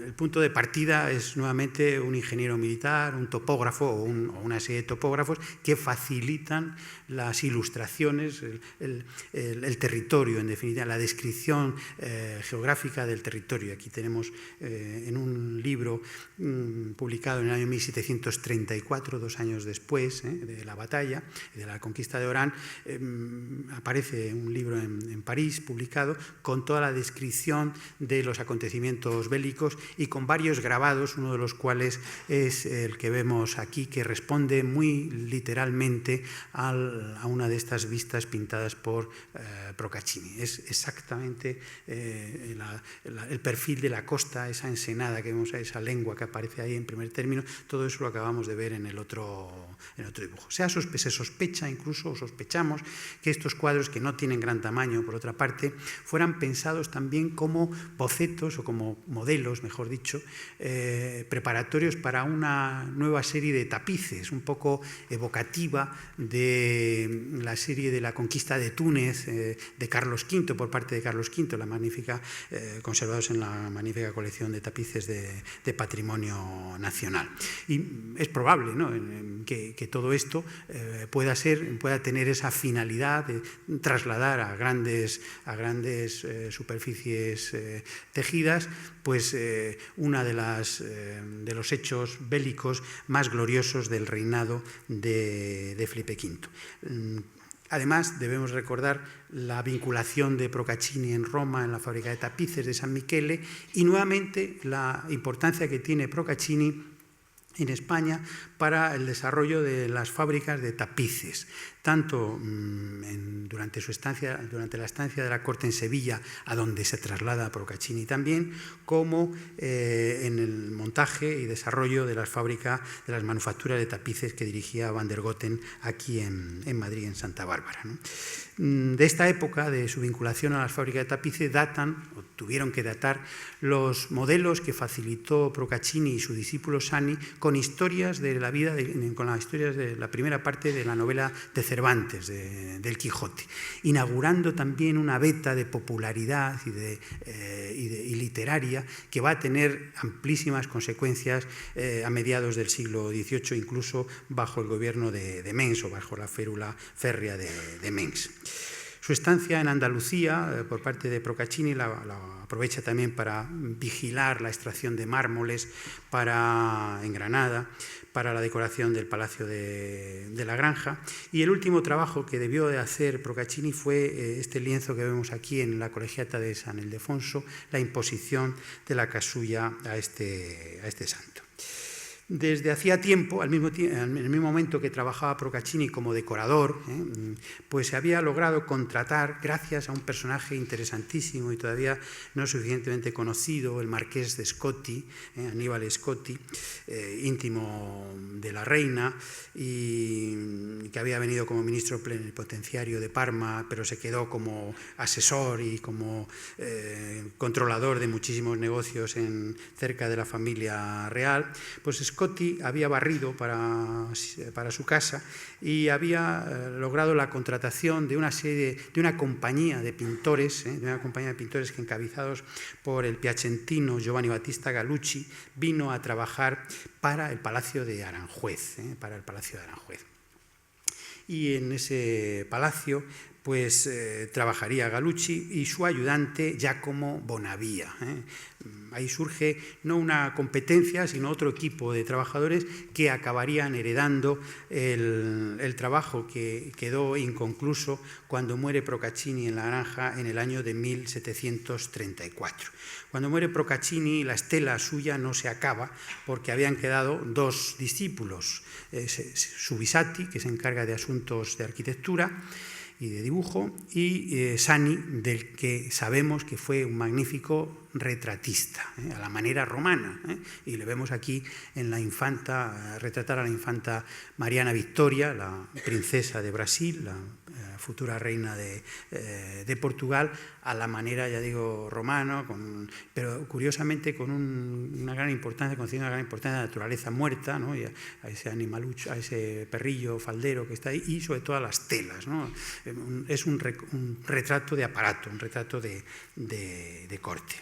el punto de partida es nuevamente un ingeniero militar, un topógrafo o una serie de topógrafos que facilitan las ilustraciones, el territorio, en definitiva, la descripción geográfica del territorio. Aquí tenemos en un libro publicado en el año 1734, 2 años después de la batalla, de la conquista de Orán, aparece un libro en París publicado con toda la descripción de los acontecimientos bélicos y con varios grabados, uno de los cuales es el que vemos aquí, que responde muy literalmente a una de estas vistas pintadas por Procaccini. Es exactamente el perfil de la costa, esa ensenada que vemos, esa lengua que aparece ahí en primer término, todo eso lo acabamos de ver en el otro dibujo. Se sospecha incluso, o sospechamos, que estos cuadros, que no tienen gran tamaño, por otra parte, fueran pensados también como bocetos o como modelos, mejor dicho, preparatorios para una nueva serie de tapices, un poco evocativa de la serie de la conquista de Túnez de Carlos V, por parte de Carlos V, la magnífica, conservados en la magnífica colección de tapices de patrimonio nacional. Y es probable, ¿no?, que todo esto pueda tener esa finalidad de trasladar a grandes superficies tejidas, pues una de los hechos bélicos más gloriosos del reinado de Felipe V. Además, debemos recordar la vinculación de Procaccini en Roma, en la fábrica de tapices de San Michele, y nuevamente la importancia que tiene Procaccini en España para el desarrollo de las fábricas de tapices, tanto durante la estancia de la corte en Sevilla, a donde se traslada Procaccini también, como en el montaje y desarrollo de las fábricas, de las manufacturas de tapices que dirigía Van der Goten aquí en Madrid, en Santa Bárbara, ¿no? De esta época, de su vinculación a las fábricas de tapices, tuvieron que datar los modelos que facilitó Procaccini y su discípulo Sani con historias de la vida, con las historias de la primera parte de la novela de Cervantes, del Quijote, inaugurando también una veta de popularidad y literaria que va a tener amplísimas consecuencias a mediados del siglo XVIII, incluso bajo el gobierno de Mens, o bajo la férula férrea de Mens. Su estancia en Andalucía, por parte de Procaccini, la aprovecha también para vigilar la extracción de mármoles en Granada, para la decoración del Palacio de la Granja. Y el último trabajo que debió de hacer Procaccini fue este lienzo que vemos aquí en la Colegiata de San Ildefonso, la imposición de la casulla a este santo. Desde hacía tiempo, en el mismo momento que trabajaba Procaccini como decorador, pues se había logrado contratar, gracias a un personaje interesantísimo y todavía no suficientemente conocido, el marqués de Scotti, Aníbal Scotti, íntimo de la reina, y que había venido como ministro plenipotenciario de Parma, pero se quedó como asesor y como controlador de muchísimos negocios cerca de la familia real. Pues Scotti había barrido para su casa y había logrado la contratación de una compañía de pintores, que, encabezados por el piacentino Giovanni Battista Gallucci, vino a trabajar para el Palacio de Aranjuez, Y en ese palacio pues trabajaría Gallucci y su ayudante Giacomo Bonavia. Ahí surge no una competencia, sino otro equipo de trabajadores que acabarían heredando el trabajo que quedó inconcluso cuando muere Procaccini en la Granja en el año de 1734. Cuando muere Procaccini, la estela suya no se acaba porque habían quedado 2 discípulos, Subisati, que se encarga de asuntos de arquitectura y de dibujo, y Sani, del que sabemos que fue un magnífico retratista, a la manera romana, y le vemos aquí en la infanta, retratar a la infanta Mariana Victoria, la princesa de Brasil, la futura reina de Portugal, a la manera, ya digo, romana, pero curiosamente con una gran importancia, concediendo una gran importancia a la naturaleza muerta, ¿no? Y a ese animalucho, a ese perrillo faldero que está ahí, y sobre todo a las telas, ¿no? Es un retrato de aparato, un retrato de corte.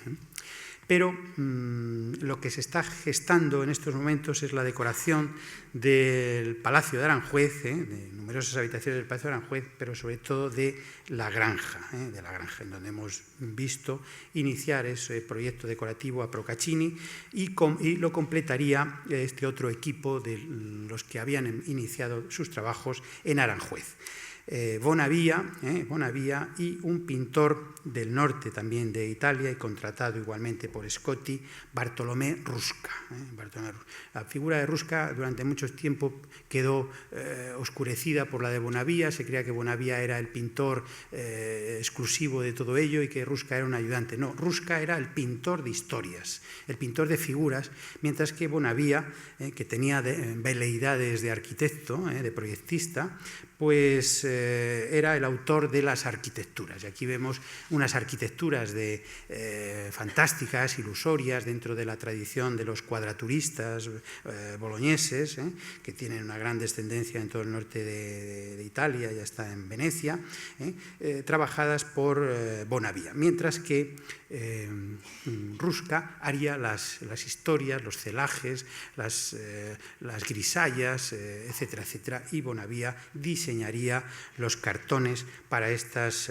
Pero lo que se está gestando en estos momentos es la decoración del Palacio de Aranjuez, de numerosas habitaciones del Palacio de Aranjuez, pero sobre todo de la granja, en donde hemos visto iniciar ese proyecto decorativo a Procaccini y lo completaría este otro equipo de los que habían iniciado sus trabajos en Aranjuez. Bonavia y un pintor del norte también de Italia y contratado igualmente por Scotti, Bartolomé Rusca. La figura de Rusca durante mucho tiempo quedó oscurecida por la de Bonavia. Se creía que Bonavia era el pintor exclusivo de todo ello y que Rusca era un ayudante. No, Rusca era el pintor de historias, el pintor de figuras, mientras que Bonavia, que tenía veleidades de arquitecto, de proyectista, pues era el autor de las arquitecturas. Y aquí vemos unas arquitecturas fantásticas, ilusorias, dentro de la tradición de los cuadraturistas boloñeses, que tienen una gran descendencia en todo el norte de Italia y hasta en Venecia, trabajadas por Bonavia. Mientras que Rusca haría las historias, los celajes, las grisallas, etcétera, etcétera, y Bonavia diseñaría los cartones para estas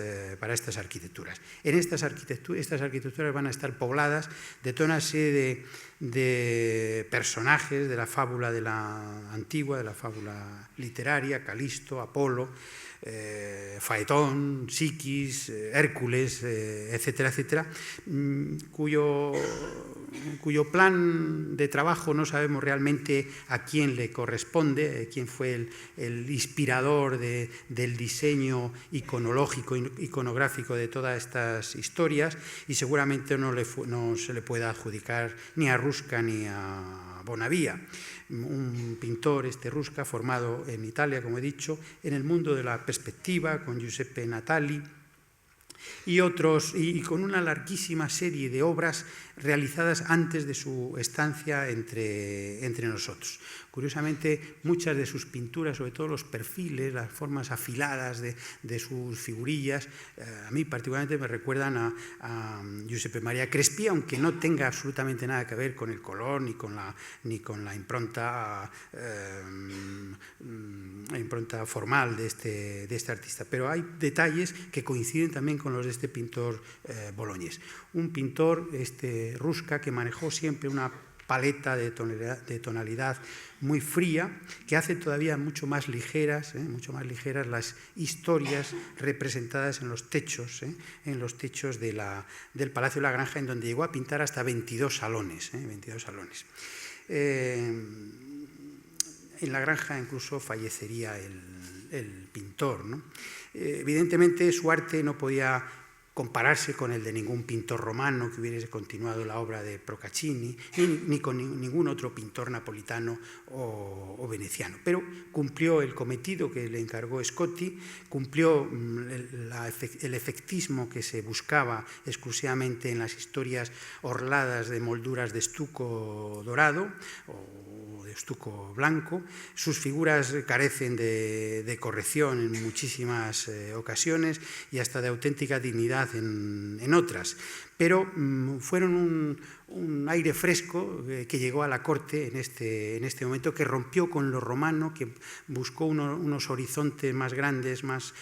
arquitecturas. En estas arquitecturas van a estar pobladas de toda una serie de personajes de la fábula de la antigua, de la fábula literaria, Calisto, Apolo, Faetón, Psiquis, Hércules, etcétera, etcétera, cuyo plan de trabajo no sabemos realmente a quién le corresponde, quién fue el inspirador del diseño iconológico, iconográfico de todas estas historias, y seguramente no se le puede adjudicar ni a Rusca ni a Bonavia. Un pintor, Rusca, formado en Italia, como he dicho, en el mundo de la perspectiva, con Giuseppe Natali y otros, y con una larguísima serie de obras realizadas antes de su estancia entre nosotros. Curiosamente, muchas de sus pinturas, sobre todo los perfiles, las formas afiladas de sus figurillas, a mí particularmente me recuerdan a Giuseppe Maria Crespi, aunque no tenga absolutamente nada que ver con el color ni con la impronta formal de este artista. Pero hay detalles que coinciden también con los de este pintor boloñés. Un pintor, Rusca, que manejó siempre una paleta de tonalidad muy fría, que hace todavía mucho más ligeras las historias representadas en los techos del Palacio de la Granja, en donde llegó a pintar hasta 22 salones. En la Granja incluso fallecería el pintor, ¿no? Evidentemente su arte no podía compararse con el de ningún pintor romano que hubiese continuado la obra de Procaccini, ni con ningún otro pintor napolitano o veneciano. Pero cumplió el cometido que le encargó Scotti, cumplió el efectismo que se buscaba exclusivamente en las historias orladas de molduras de estuco dorado o de estuco blanco. Sus figuras carecen de corrección en muchísimas ocasiones y hasta de auténtica dignidad en otras, pero fueron un aire fresco que llegó a la corte en este momento, que rompió con lo romano, que buscó unos horizontes más grandes, más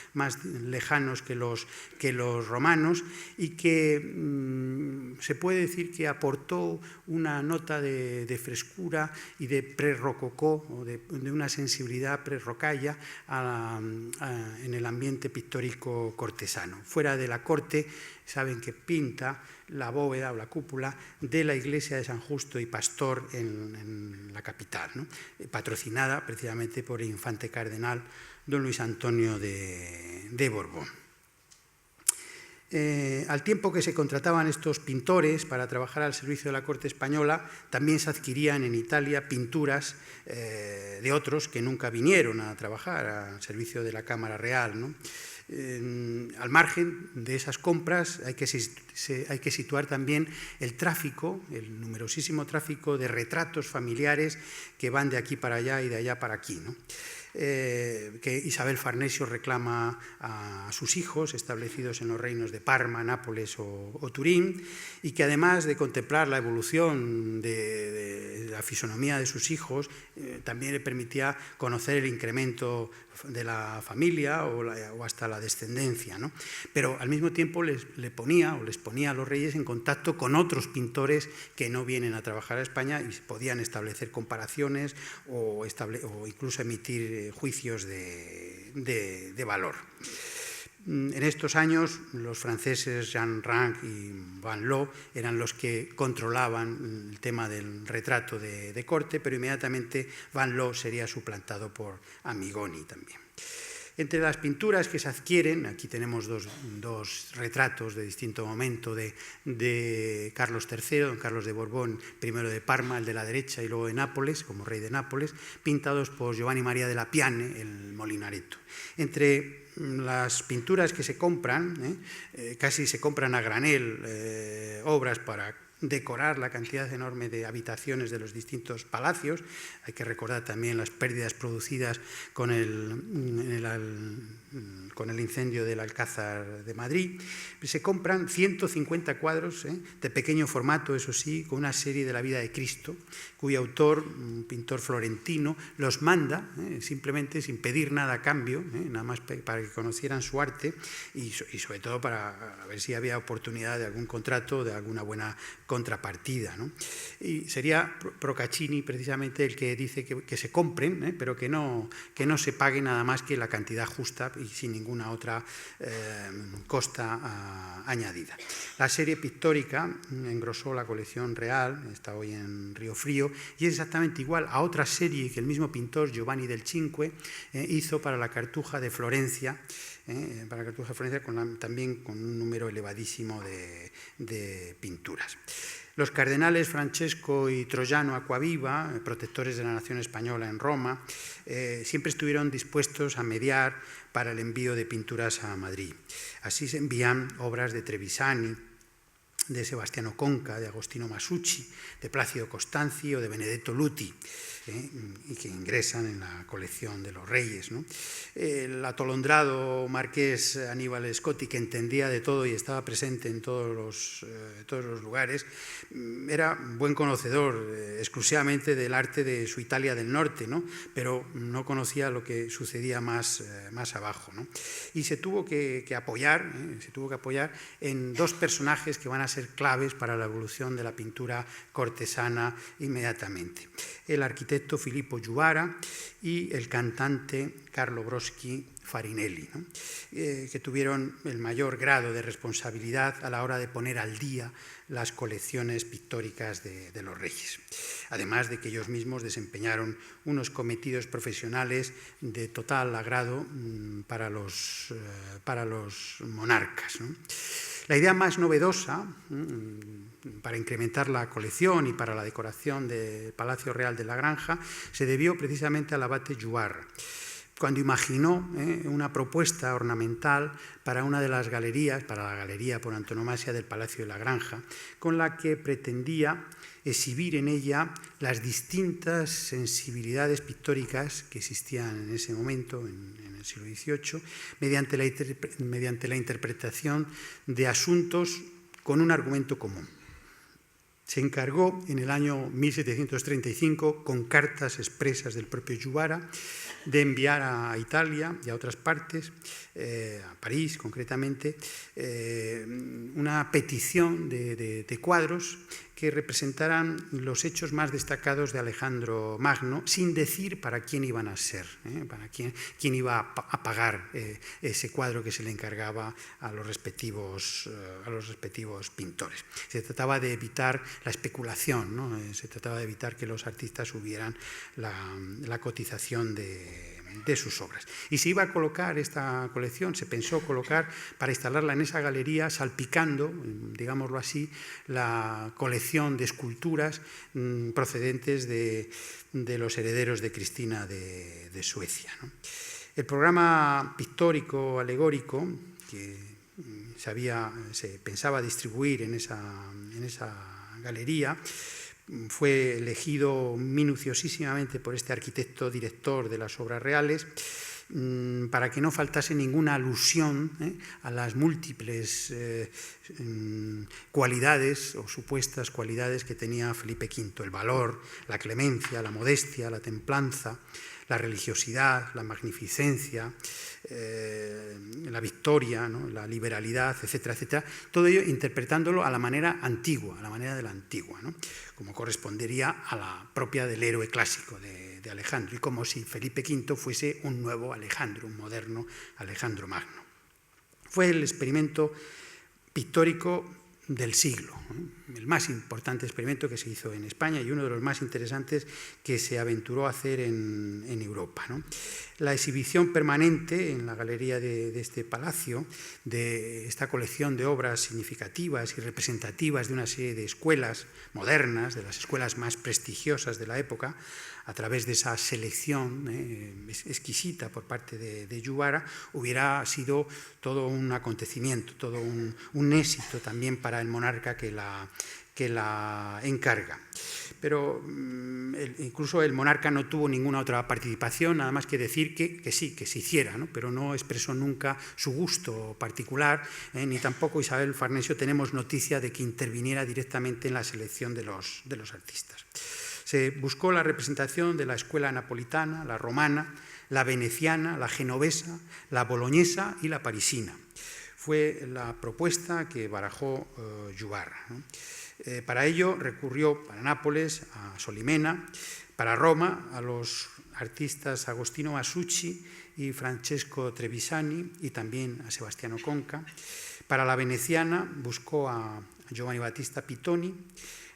lejanos que los romanos, y que se puede decir que aportó una nota de frescura y de prerrococó, o de una sensibilidad prerrocalla en el ambiente pictórico cortesano. Fuera de la corte, saben que pinta la bóveda o la cúpula de la iglesia de San Justo y Pastor en la capital, ¿no? Patrocinada precisamente por el infante cardenal don Luis Antonio de Borbón. Al tiempo que se contrataban estos pintores para trabajar al servicio de la corte española, también se adquirían en Italia pinturas de otros que nunca vinieron a trabajar al servicio de la Cámara Real, ¿no? Al margen de esas compras hay que situar también el tráfico, el numerosísimo tráfico de retratos familiares que van de aquí para allá y de allá para aquí, ¿no? Que Isabel Farnesio reclama a sus hijos establecidos en los reinos de Parma, Nápoles o Turín, y que además de contemplar la evolución de la fisonomía de sus hijos, también le permitía conocer el incremento de la familia o hasta la descendencia, ¿no? Pero al mismo tiempo les ponía a los reyes en contacto con otros pintores que no vienen a trabajar a España y podían establecer comparaciones o incluso emitir juicios de valor. En estos años, los franceses Jean Ranc y Van Loo eran los que controlaban el tema del retrato de corte, pero inmediatamente Van Loo sería suplantado por Amigoni también. Entre las pinturas que se adquieren, aquí tenemos dos retratos de distinto momento de Carlos III, don Carlos de Borbón, primero de Parma, el de la derecha, y luego de Nápoles, como rey de Nápoles, pintados por Giovanni Maria della Piane, el Molinaretto. Entre las pinturas que se compran, casi se compran a granel, obras para decorar la cantidad enorme de habitaciones de los distintos palacios. Hay que recordar también las pérdidas producidas con el incendio del Alcázar de Madrid. Se compran 150 cuadros de pequeño formato, eso sí, con una serie de la vida de Cristo, cuyo autor, un pintor florentino, los manda simplemente sin pedir nada a cambio, nada más para que conocieran su arte y sobre todo para ver si había oportunidad de algún contrato, de alguna buena contrapartida, ¿no? Y sería Procaccini precisamente el que dice que se compren, pero que no se pague nada más que la cantidad justa y sin ninguna otra costa añadida. La serie pictórica engrosó la colección real, está hoy en Río Frío, y es exactamente igual a otra serie que el mismo pintor Giovanni del Cinque hizo para la Cartuja de Florencia, también con un número elevadísimo de pinturas. Los cardenales Francesco y Troyano Acquaviva, protectores de la nación española en Roma, siempre estuvieron dispuestos a mediar para el envío de pinturas a Madrid. Así se envían obras de Trevisani, de Sebastiano Conca, de Agostino Masucci, de Plácido Costanzi o de Benedetto Luti, y que ingresan en la colección de los reyes, ¿no? El atolondrado marqués Aníbal Scotti, que entendía de todo y estaba presente en todos los lugares, era buen conocedor exclusivamente del arte de su Italia del Norte, ¿no? Pero no conocía lo que sucedía más abajo, ¿no? Y se tuvo que apoyar en dos personajes que van a ser claves para la evolución de la pintura cortesana inmediatamente: el arquitecto Filippo Juvara y el cantante Carlo Broschi Farinelli, ¿no? Que tuvieron el mayor grado de responsabilidad a la hora de poner al día las colecciones pictóricas de los reyes, además de que ellos mismos desempeñaron unos cometidos profesionales de total agrado para los monarcas, ¿no? La idea más novedosa para incrementar la colección y para la decoración del Palacio Real de la Granja se debió precisamente al abate Juvara, cuando imaginó una propuesta ornamental para una de las galerías, para la galería por antonomasia del Palacio de la Granja, con la que pretendía exhibir en ella las distintas sensibilidades pictóricas que existían en ese momento, en el siglo XVIII, mediante la interpretación de asuntos con un argumento común. Se encargó en el año 1735, con cartas expresas del propio Juvara, de enviar a Italia y a otras partes, a París concretamente, una petición de cuadros que representaran los hechos más destacados de Alejandro Magno, sin decir para quién iban a ser, para quién iba a pagar ese cuadro que se le encargaba a los respectivos pintores. Se trataba de evitar la especulación, ¿no? Se trataba de evitar que los artistas subieran la cotización de sus obras. Y se iba a colocar esta colección, se pensó colocar para instalarla en esa galería, salpicando, digámoslo así, la colección de esculturas procedentes de los herederos de Cristina de Suecia, ¿no? El programa pictórico alegórico que se pensaba distribuir en esa galería fue elegido minuciosísimamente por este arquitecto director de las obras reales para que no faltase ninguna alusión a las múltiples cualidades o supuestas cualidades que tenía Felipe V: el valor, la clemencia, la modestia, la templanza, la religiosidad, la magnificencia, la victoria, ¿no?, la liberalidad, etcétera, etcétera. Todo ello interpretándolo a la manera antigua, a la manera de la antigua, ¿no?, como correspondería a la propia del héroe clásico de Alejandro, y como si Felipe V fuese un nuevo Alejandro, un moderno Alejandro Magno. Fue el experimento pictórico del siglo, ¿no?, el más importante experimento que se hizo en España y uno de los más interesantes que se aventuró a hacer en Europa, ¿no? La exhibición permanente en la galería de este palacio de esta colección de obras significativas y representativas de una serie de escuelas modernas, de las escuelas más prestigiosas de la época, a través de esa selección exquisita por parte de Yubara, hubiera sido todo un acontecimiento, todo un éxito también para el monarca que la encarga. Pero incluso el monarca no tuvo ninguna otra participación, nada más que decir que sí, que se hiciera, ¿no?, pero no expresó nunca su gusto particular, ni tampoco Isabel Farnesio tenemos noticia de que interviniera directamente en la selección de los artistas. Se buscó la representación de la escuela napolitana, la romana, la veneciana, la genovesa, la boloñesa y la parisina. Fue la propuesta que barajó Yubara, ¿no? Para ello recurrió para Nápoles a Solimena, para Roma a los artistas Agostino Masucci y Francesco Trevisani y también a Sebastiano Conca. Para la veneciana buscó a Giovanni Battista Pittoni.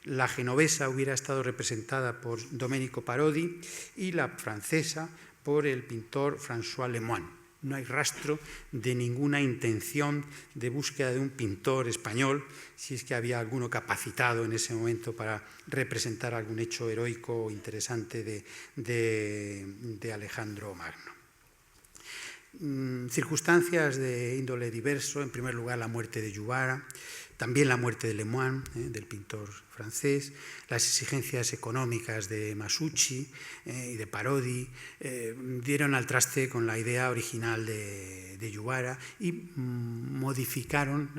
La genovesa hubiera estado representada por Domenico Parodi y la francesa por el pintor François Lemoine. No hay rastro de ninguna intención de búsqueda de un pintor español, si es que había alguno capacitado en ese momento para representar algún hecho heroico o interesante de Alejandro Magno. Circunstancias de índole diverso: en primer lugar la muerte de Yubara, también la muerte de Lemoine, del pintor francés, las exigencias económicas de Masucci y de Parodi dieron al traste con la idea original de Yubara y modificaron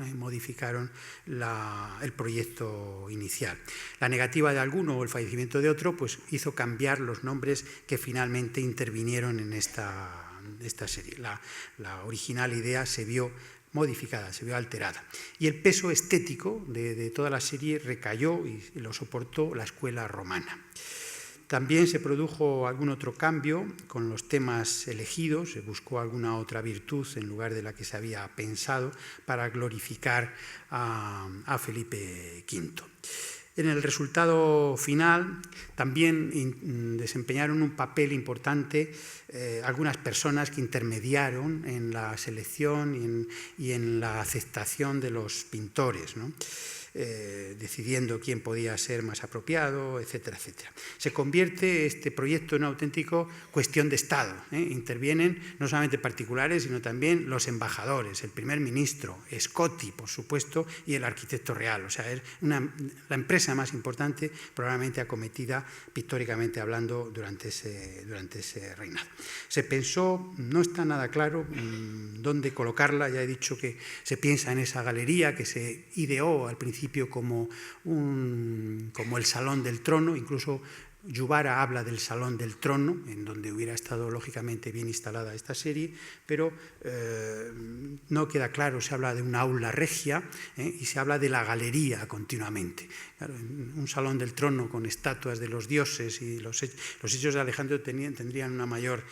el proyecto inicial. La negativa de alguno o el fallecimiento de otro pues hizo cambiar los nombres que finalmente intervinieron en esta serie. La original idea se vio modificada, se vio alterada. Y el peso estético de toda la serie recayó y lo soportó la escuela romana. También se produjo algún otro cambio con los temas elegidos, se buscó alguna otra virtud en lugar de la que se había pensado para glorificar a Felipe V. En el resultado final también desempeñaron un papel importante algunas personas que intermediaron en la selección y en la aceptación de los pintores, ¿no?, decidiendo quién podía ser más apropiado, etcétera, etcétera. Se convierte este proyecto en una auténtica cuestión de Estado. Intervienen no solamente particulares, sino también los embajadores, el primer ministro, Scotti, por supuesto, y el arquitecto real. O sea, es la empresa más importante probablemente acometida pictóricamente hablando durante ese reinado. Se pensó, no está nada claro dónde colocarla, ya he dicho que se piensa en esa galería que se ideó al principio como el Salón del Trono. Incluso Yubara habla del Salón del Trono, en donde hubiera estado lógicamente bien instalada esta serie, pero no queda claro, se habla de una aula regia y se habla de la galería continuamente. Claro, un Salón del Trono con estatuas de los dioses y los hechos de Alejandro tendrían un mayor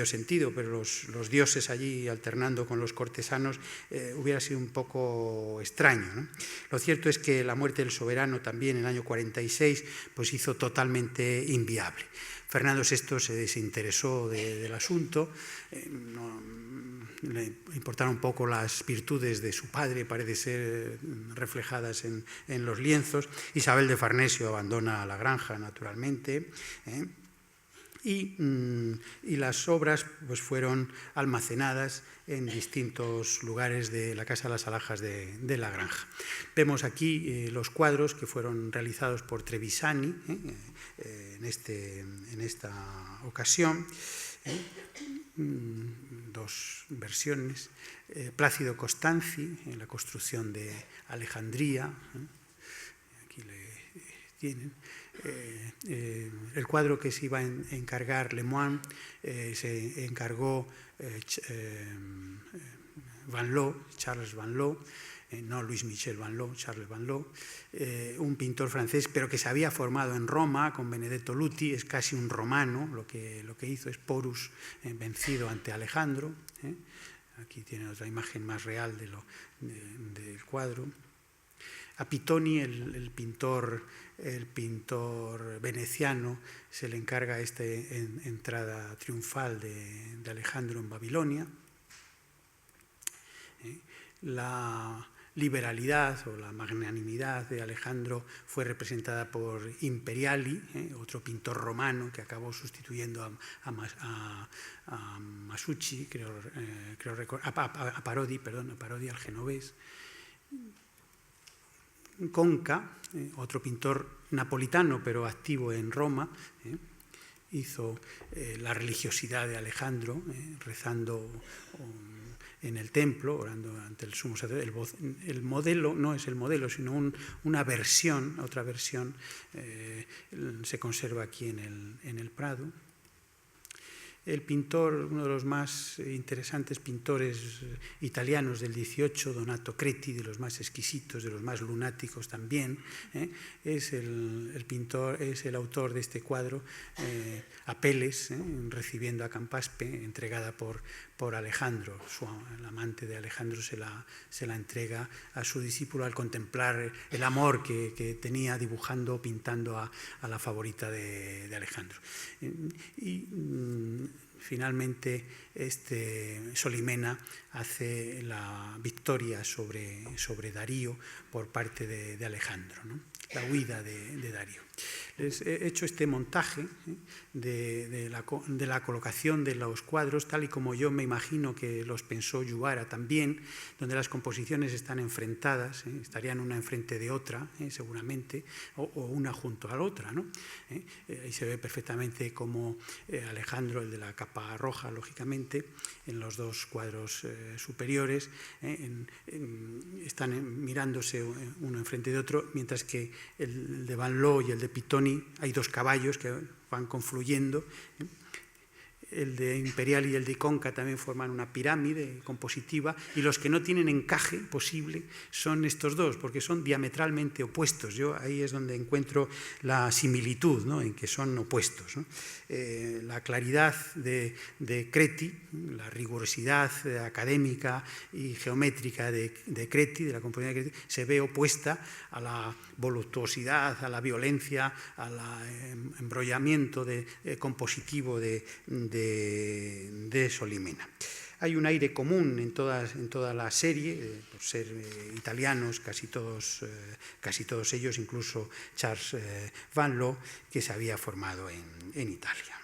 sentido, pero los dioses allí alternando con los cortesanos hubiera sido un poco extraño, ¿no? Lo cierto es que la muerte del soberano también en el año 46 pues hizo totalmente inviable. Fernando VI se desinteresó del asunto, le importaron un poco las virtudes de su padre, parece ser reflejadas en los lienzos. Isabel de Farnesio abandona la granja, naturalmente, y las obras pues, fueron almacenadas en distintos lugares de la Casa de las Alhajas de la Granja. Vemos aquí los cuadros que fueron realizados por Trevisani en esta ocasión. Dos versiones. Plácido Costanzi en la construcción de Alejandría. Aquí le tienen. El cuadro que se iba a encargar Lemoine se encargó Charles Van Loo, no Louis Michel Van Loo, Charles Van Loo, un pintor francés, pero que se había formado en Roma con Benedetto Luti, es casi un romano, lo que hizo es Porus vencido ante Alejandro. Aquí tiene otra imagen más real del cuadro. A Pittoni, el pintor veneciano, se le encarga esta entrada triunfal de Alejandro en Babilonia. La liberalidad o la magnanimidad de Alejandro fue representada por Imperiali, otro pintor romano que acabó sustituyendo a Masucci, a Parodi, al genovés. Conca, otro pintor napolitano pero activo en Roma, hizo la religiosidad de Alejandro, rezando en el templo, orando ante el sumo sacerdote. El modelo no es el modelo, sino una versión, otra versión, se conserva aquí en el Prado. El pintor, uno de los más interesantes pintores italianos del XVIII, Donato Creti, de los más exquisitos, de los más lunáticos también, es el autor de este cuadro, Apeles, recibiendo a Campaspe, entregada por Alejandro. El amante de Alejandro se la entrega a su discípulo al contemplar el amor que tenía dibujando, pintando a la favorita de Alejandro. Finalmente, Solimena hace la victoria sobre Darío por parte de Alejandro, ¿no? La huida de Darío. Les he hecho este montaje de la colocación de los cuadros, tal y como yo me imagino que los pensó Yubara también, donde las composiciones están enfrentadas, estarían una enfrente de otra, seguramente, o una junto a la otra, ¿no? Ahí se ve perfectamente cómo Alejandro, el de la capa roja, lógicamente, en los dos cuadros superiores, están mirándose uno enfrente de otro, mientras que el de Van Loo y el de Pittoni, hay dos caballos que van confluyendo. El de Imperial y el de Conca también forman una pirámide compositiva, y los que no tienen encaje posible son estos dos, porque son diametralmente opuestos. Yo ahí es donde encuentro la similitud, ¿no? En que son opuestos, ¿no? La claridad de Creti, la rigurosidad académica y geométrica de Creti, de la composición de Creti, se ve opuesta a la voluptuosidad, a la violencia, al embrollamiento compositivo de Solimena. Hay un aire común en toda la serie, por ser italianos, casi todos ellos, incluso Charles Van Loo, que se había formado en Italia.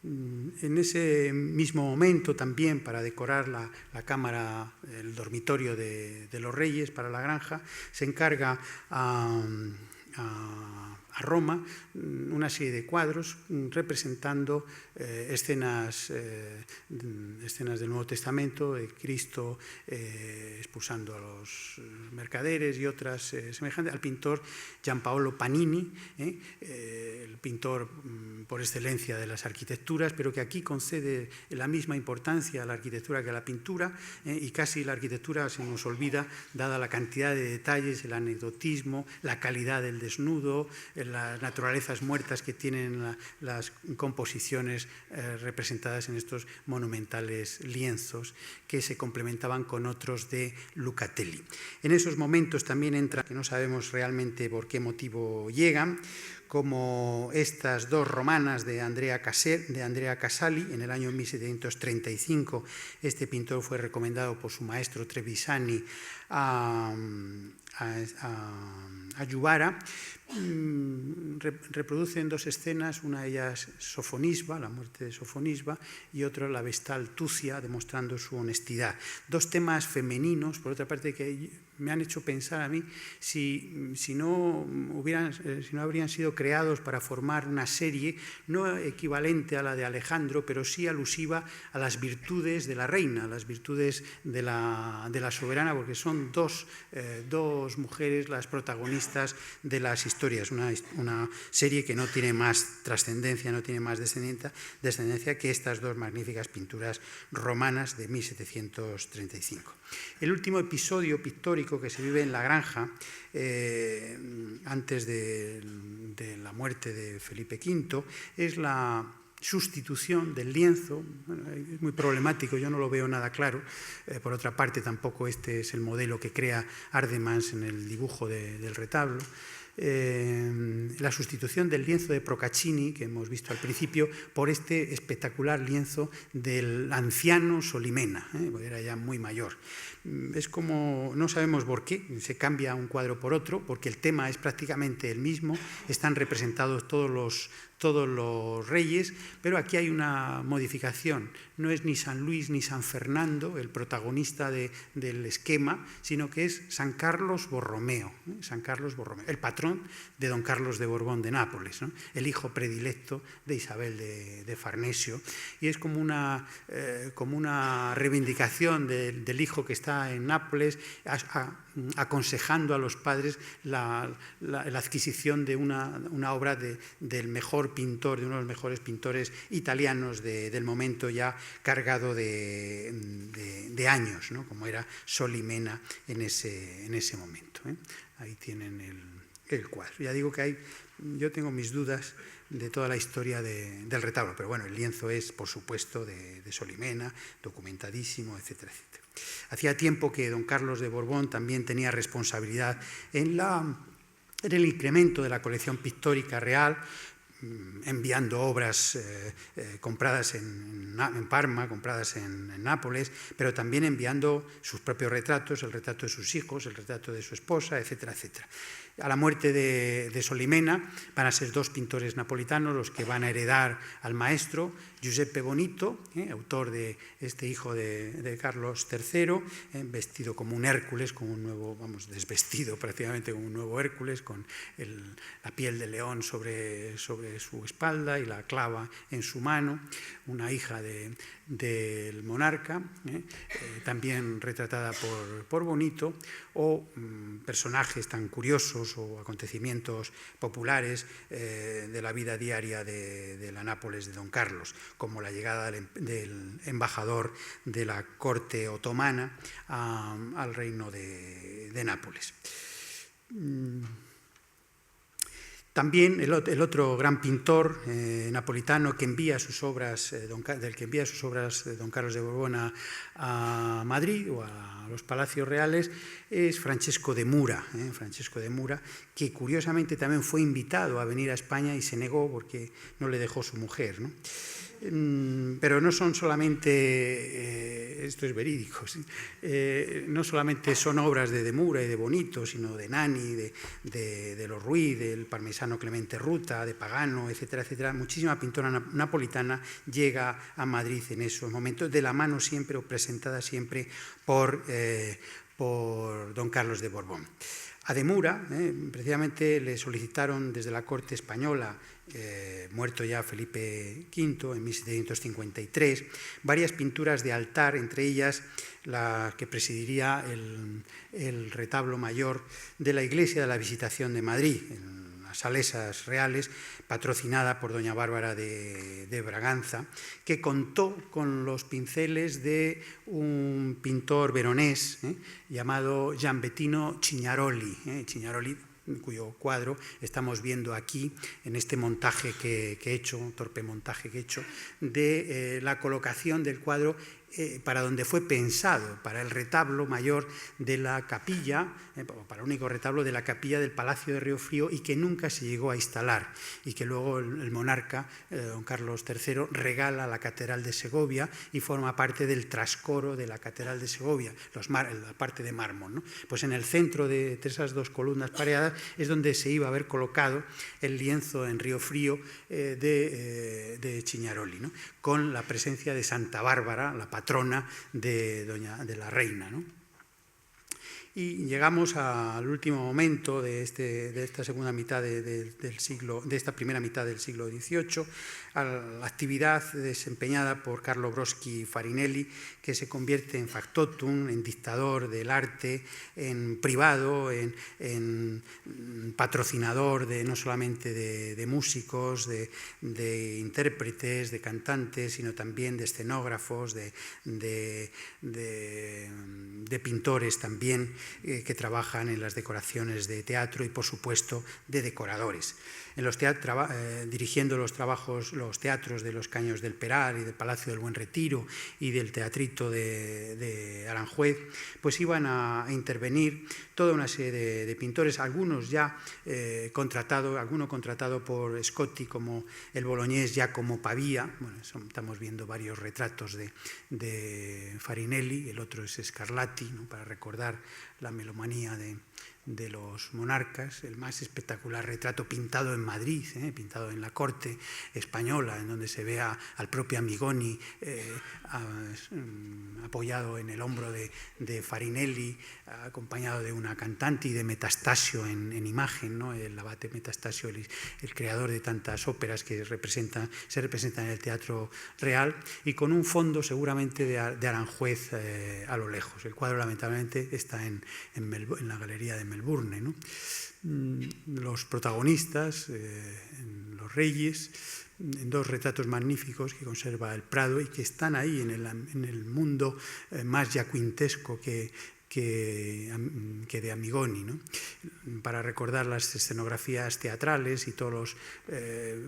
En ese mismo momento también, para decorar la cámara, el dormitorio de los reyes para la granja, se encarga a Roma una serie de cuadros representando escenas del Nuevo Testamento, de Cristo expulsando a los mercaderes y otras semejantes, al pintor Giampaolo Panini, el pintor por excelencia de las arquitecturas, pero que aquí concede la misma importancia a la arquitectura que a la pintura, y casi la arquitectura se nos olvida, dada la cantidad de detalles, el anecdotismo, la calidad del desnudo, las naturalezas muertas que tienen las composiciones representadas en estos monumentales lienzos, que se complementaban con otros de Lucatelli. En esos momentos también entra, que no sabemos realmente por qué motivo llegan, como estas dos romanas de Andrea Casali. En el año 1735 este pintor fue recomendado por su maestro Trevisani a Ayubara, reproducen dos escenas, una de ellas Sofonisba, la muerte de Sofonisba, y otra la Vestal Tucia, demostrando su honestidad. Dos temas femeninos, por otra parte, que me han hecho pensar a mí si no habrían sido creados para formar una serie no equivalente a la de Alejandro, pero sí alusiva a las virtudes de la reina, a las virtudes de la soberana, porque son dos mujeres las protagonistas de las historias. Una serie que no tiene más trascendencia, no tiene más descendencia que estas dos magníficas pinturas romanas de 1735. El último episodio pictórico que se vive en la granja, antes de la muerte de Felipe V, es la sustitución del lienzo. Bueno, es muy problemático, yo no lo veo nada claro. Por otra parte, tampoco este es el modelo que crea Ardemans en el dibujo del retablo. La sustitución del lienzo de Procaccini, que hemos visto al principio, por este espectacular lienzo del anciano Solimena, porque era ya muy mayor. Es como, no sabemos por qué, se cambia un cuadro por otro, porque el tema es prácticamente el mismo, están representados todos los reyes, pero aquí hay una modificación. No es ni San Luis ni San Fernando el protagonista del esquema, sino que es San Carlos Borromeo, el patrón de don Carlos de Borbón de Nápoles, ¿no? El hijo predilecto de Isabel de Farnesio, y es como una reivindicación del hijo que está en Nápoles, aconsejando a los padres la adquisición de una obra del mejor pintor, de uno de los mejores pintores italianos del momento, ya cargado de años, ¿no? Como era Solimena en ese momento, ¿eh? Ahí tienen el cuadro. Ya digo que yo tengo mis dudas de toda la historia del retablo, pero bueno, el lienzo es, por supuesto, de Solimena, documentadísimo, etcétera, etcétera. Hacía tiempo que don Carlos de Borbón también tenía responsabilidad en el incremento de la colección pictórica real, enviando obras compradas en Parma, compradas en Nápoles, pero también enviando sus propios retratos, el retrato de sus hijos, el retrato de su esposa, etcétera, etcétera. A la muerte de Solimena van a ser dos pintores napolitanos los que van a heredar al maestro, Giuseppe Bonito, autor de este hijo de Carlos III, vestido como un Hércules, como un nuevo, desvestido prácticamente como un nuevo Hércules, con la piel de león sobre su espalda y la clava en su mano, una hija del monarca, también retratada por Bonito, o personajes tan curiosos o acontecimientos populares de la vida diaria de la Nápoles de don Carlos, como la llegada del embajador de la corte otomana al reino de Nápoles. También el otro gran pintor napolitano que envía sus obras, don Carlos de Borbón a Madrid o a los palacios reales, es Francesco de Mura, que curiosamente también fue invitado a venir a España y se negó porque no le dejó su mujer, ¿no? Pero no son solamente, esto es verídico, ¿sí? No solamente son obras de Mura y de Bonito, sino de Nani, de los Ruiz, del parmesano Clemente Ruta, de Pagano, etcétera, etcétera. Muchísima pintora napolitana llega a Madrid en esos momentos, de la mano siempre o presentada siempre por don Carlos de Borbón. A de Mura, precisamente le solicitaron desde la corte española, muerto ya Felipe V en 1753, varias pinturas de altar, entre ellas la que presidiría el retablo mayor de la Iglesia de la Visitación de Madrid, en las Salesas Reales, patrocinada por doña Bárbara de Braganza, que contó con los pinceles de un pintor veronés llamado Gianbettino Cignaroli, cuyo cuadro estamos viendo aquí en este montaje que he hecho, un torpe montaje que he hecho, de la colocación del cuadro para donde fue pensado, para el retablo mayor de la capilla, para el único retablo de la capilla del Palacio de Riofrío, y que nunca se llegó a instalar, y que luego el monarca, don Carlos III, regala a la Catedral de Segovia y forma parte del trascoro de la Catedral de Segovia, la parte de mármol, ¿no? Pues en el centro de esas dos columnas pareadas es donde se iba a haber colocado el lienzo en Riofrío de Chiñaroli, ¿no? Con la presencia de Santa Bárbara, la patrona de la reina, ¿no? Y llegamos al último momento de esta segunda mitad de esta primera mitad del siglo XVIII, a la actividad desempeñada por Carlo Broschi Farinelli, que se convierte en factotum, en dictador del arte, en privado, en patrocinador no solamente de músicos, de intérpretes, de cantantes, sino también de escenógrafos, de pintores también, que trabajan en las decoraciones de teatro y, por supuesto, de decoradores. Dirigiendo los teatros de los Caños del Peral y del Palacio del Buen Retiro y del Teatrito de Aranjuez, pues iban a intervenir toda una serie de pintores, algunos ya alguno contratado por Scotti, como el boloñés Giacomo Pavia. Bueno, estamos viendo varios retratos de Farinelli, el otro es Scarlatti, ¿no?, para recordar la melomanía de los monarcas, el más espectacular retrato pintado en Madrid, pintado en la corte española, en donde se ve al propio Amigoni apoyado en el hombro de Farinelli, acompañado de una cantante, y de Metastasio en imagen, ¿no?, el abate Metastasio, el creador de tantas óperas que se representan en el Teatro Real, y con un fondo seguramente de Aranjuez a lo lejos. El cuadro lamentablemente está en la galería de Melbourne, ¿no? Los protagonistas, los reyes, en dos retratos magníficos que conserva el Prado y que están ahí en el mundo más jacuintesco que de Amigoni, ¿no?, para recordar las escenografías teatrales y todos los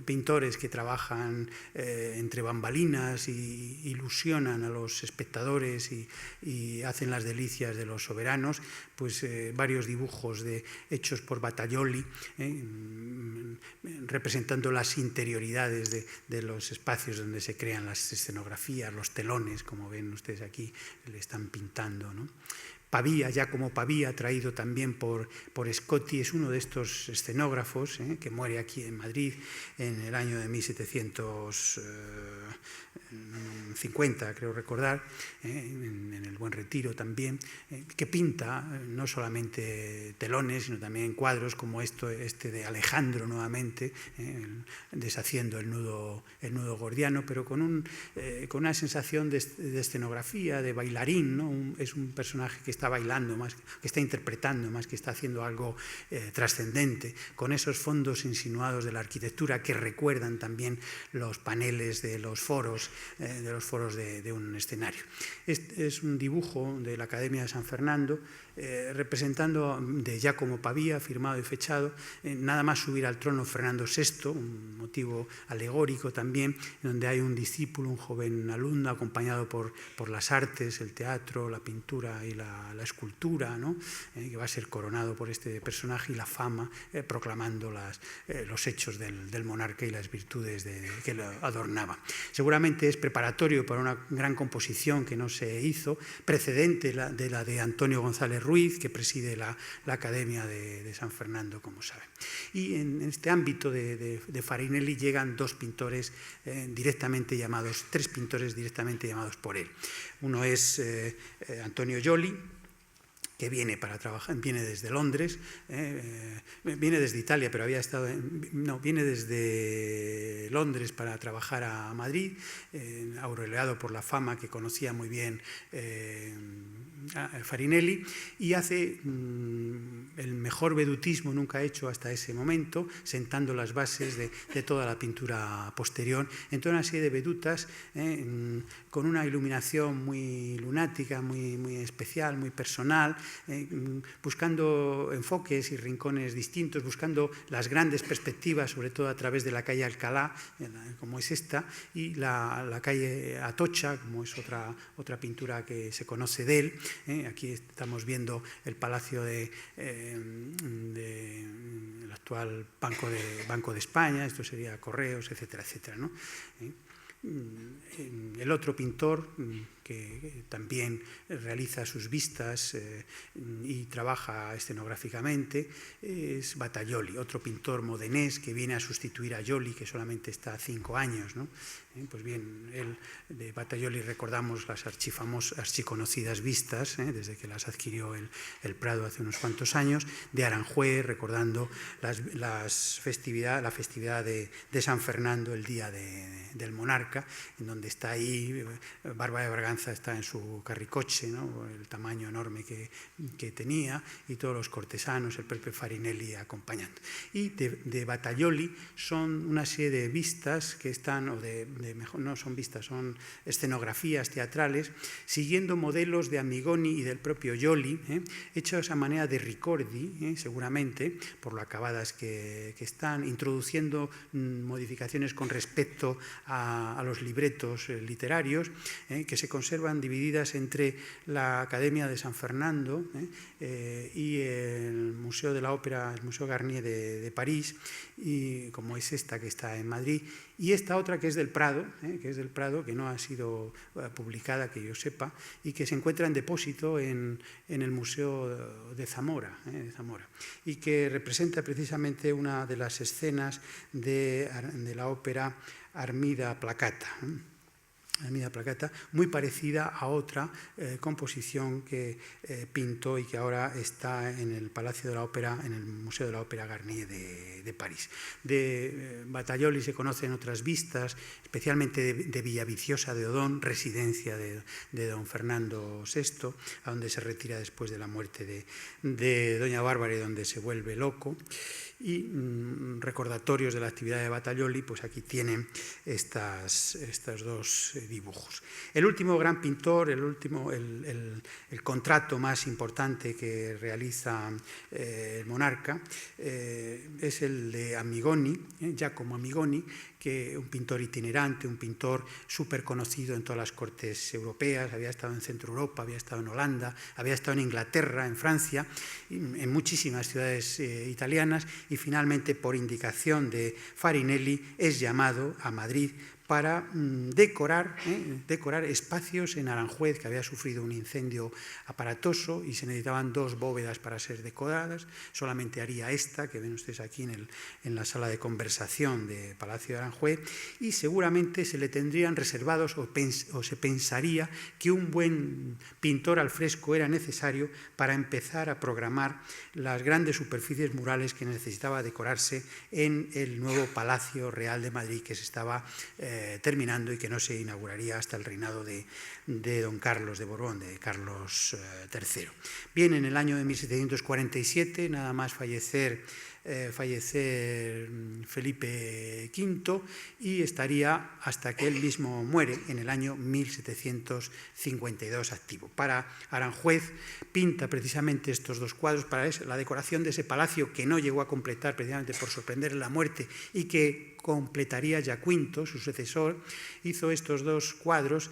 pintores que trabajan entre bambalinas y ilusionan a los espectadores y hacen las delicias de los soberanos. Pues varios dibujos hechos por Battaglioli, representando las interioridades de los espacios donde se crean las escenografías, los telones, como ven ustedes aquí, le están pintando, ¿no? Pavia, Giacomo Pavia, traído también por Scotti, es uno de estos escenógrafos que muere aquí en Madrid en el año de 1750, creo recordar, en el Buen Retiro también, que pinta no solamente telones, sino también cuadros como este de Alejandro nuevamente, deshaciendo el nudo gordiano, pero con una sensación de escenografía, de bailarín, ¿no? Es un personaje que está bailando más, que está interpretando más, que está haciendo algo trascendente, con esos fondos insinuados de la arquitectura que recuerdan también los paneles de los foros de un escenario. Es un dibujo de la Academia de San Fernando, representando de Giacomo Pavia, firmado y fechado, nada más subir al trono Fernando VI, un motivo alegórico también, donde hay un discípulo, un joven alumno, acompañado por las artes, el teatro, la pintura y la escultura, ¿no?, que va a ser coronado por este personaje, y la fama, proclamando los hechos del monarca y las virtudes que lo adornaban. Seguramente es preparatorio para una gran composición que no se hizo, precedente de la de Antonio González Ruiz, que preside la Academia de San Fernando, como saben. Y en este ámbito de Farinelli llegan tres pintores directamente llamados por él. Uno es Antonio Gioli, que viene para trabajar, viene desde Londres, viene desde Italia, pero viene desde Londres para trabajar a Madrid, aureolado por la fama que conocía muy bien Farinelli, y hace el mejor vedutismo nunca hecho hasta ese momento, sentando las bases de toda la pintura posterior, en toda una serie de vedutas con una iluminación muy lunática, muy especial, muy personal, buscando enfoques y rincones distintos, buscando las grandes perspectivas, sobre todo a través de la calle Alcalá, como es esta, y la calle Atocha, como es otra pintura que se conoce de él. Aquí estamos viendo el palacio del actual Banco de España, esto sería Correos, etcétera, etcétera, ¿no? El otro pintor que también realiza sus vistas y trabaja escenográficamente es Battaglioli, otro pintor modenés que viene a sustituir a Joly, que solamente está 5 años, ¿no? Pues bien, de Battaglioli recordamos las archiconocidas vistas, desde que las adquirió el Prado hace unos cuantos años, de Aranjuez, recordando la festividad de San Fernando, el día del monarca, en donde está ahí, Barba de Braganza está en su carricoche, ¿no? El tamaño enorme que tenía, y todos los cortesanos, el propio Farinelli acompañando. Y de Battaglioli son una serie de vistas que están, no son vistas, son escenografías teatrales, siguiendo modelos de Amigoni y del propio Joly, hechas a manera de ricordi, seguramente, por lo acabadas que están, introduciendo modificaciones con respecto a los libretos literarios, que se conservan divididas entre la Academia de San Fernando y el Museo de la Ópera, el Museo Garnier de París, y como es esta que está en Madrid, y esta otra que es del Prado, que no ha sido publicada, que yo sepa, y que se encuentra en depósito en el Museo de Zamora, y que representa precisamente una de las escenas de la ópera Armida Placata. Muy parecida a otra composición que pintó y que ahora está en el Palacio de la Ópera, en el Museo de la Ópera Garnier de París. De Battaglioli se conocen otras vistas, especialmente de Villaviciosa de Odón, residencia de don Fernando VI, a donde se retira después de la muerte de doña Bárbara y donde se vuelve loco. Y recordatorios de la actividad de Battaglioli, pues aquí tienen estos dos dibujos. El último gran pintor, el contrato más importante que realiza el monarca es el de Amigoni, Giacomo Amigoni, que un pintor itinerante, un pintor súper conocido en todas las cortes europeas, había estado en Centro Europa, había estado en Holanda, había estado en Inglaterra, en Francia, en muchísimas ciudades italianas, y finalmente, por indicación de Farinelli, es llamado a Madrid para decorar espacios en Aranjuez, que había sufrido un incendio aparatoso y se necesitaban 2 bóvedas para ser decoradas. Solamente haría esta, que ven ustedes aquí en la sala de conversación de Palacio de Aranjuez, y seguramente se le tendrían reservados o se pensaría que un buen pintor al fresco era necesario para empezar a programar las grandes superficies murales que necesitaba decorarse en el nuevo Palacio Real de Madrid, que se estaba terminando y que no se inauguraría hasta el reinado de don Carlos de Borbón, de Carlos III. Bien, en el año de 1747, nada más fallecer Felipe V, y estaría hasta que él mismo muere en el año 1752 activo. Para Aranjuez pinta precisamente estos 2 cuadros para la decoración de ese palacio que no llegó a completar precisamente por sorprender la muerte y que completaría Giaquinto, su sucesor. Hizo estos 2 cuadros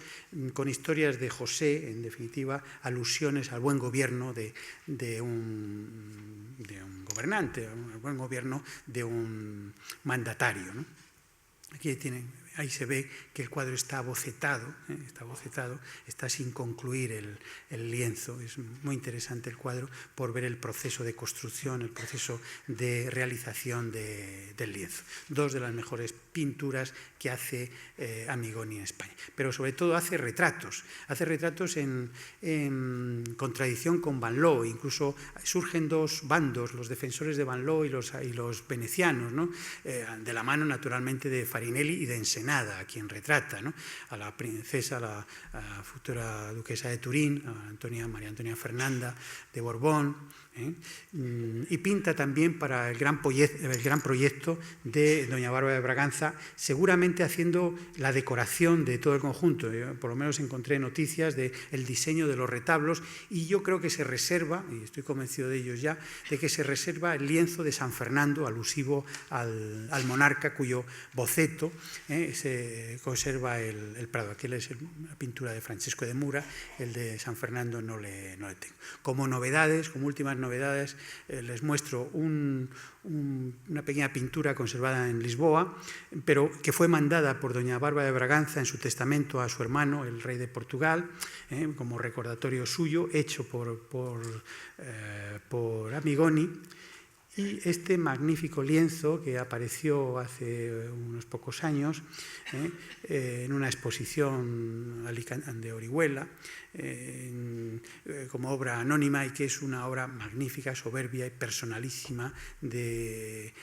con historias de José, en definitiva, alusiones al buen gobierno de un gobernante, al buen gobierno de un mandatario, ¿no? Aquí ahí se ve que el cuadro está bocetado, está sin concluir el lienzo. Es muy interesante el cuadro por ver el proceso de construcción, el proceso de realización del lienzo. 2 de las mejores pinturas que hace Amigoni en España. Pero sobre todo hace retratos en contradicción con Van Loo. Incluso surgen 2 bandos, los defensores de Van Loo y los venecianos, ¿no? De la mano naturalmente de Farinelli y de Ensenada, a quien retrata, ¿no? A la princesa, a la futura duquesa de Turín, a María Antonia Fernanda de Borbón, Y pinta también para el gran proyecto de doña Bárbara de Braganza, seguramente haciendo la decoración de todo el conjunto. Yo, por lo menos encontré noticias del diseño de los retablos y yo creo que se reserva, y estoy convencido de ellos ya, de que se reserva el lienzo de San Fernando, alusivo al monarca, cuyo boceto se conserva el Prado. Aquí es la pintura de Francesco de Mura, el de San Fernando no le tengo. Como novedades, como últimas novedades, les muestro una pequeña pintura conservada en Lisboa, pero que fue mandada por doña Bárbara de Braganza en su testamento a su hermano, el rey de Portugal, como recordatorio suyo, hecho por Amigoni. Y este magnífico lienzo que apareció hace unos pocos años en una exposición de Orihuela como obra anónima, y que es una obra magnífica, soberbia y personalísima de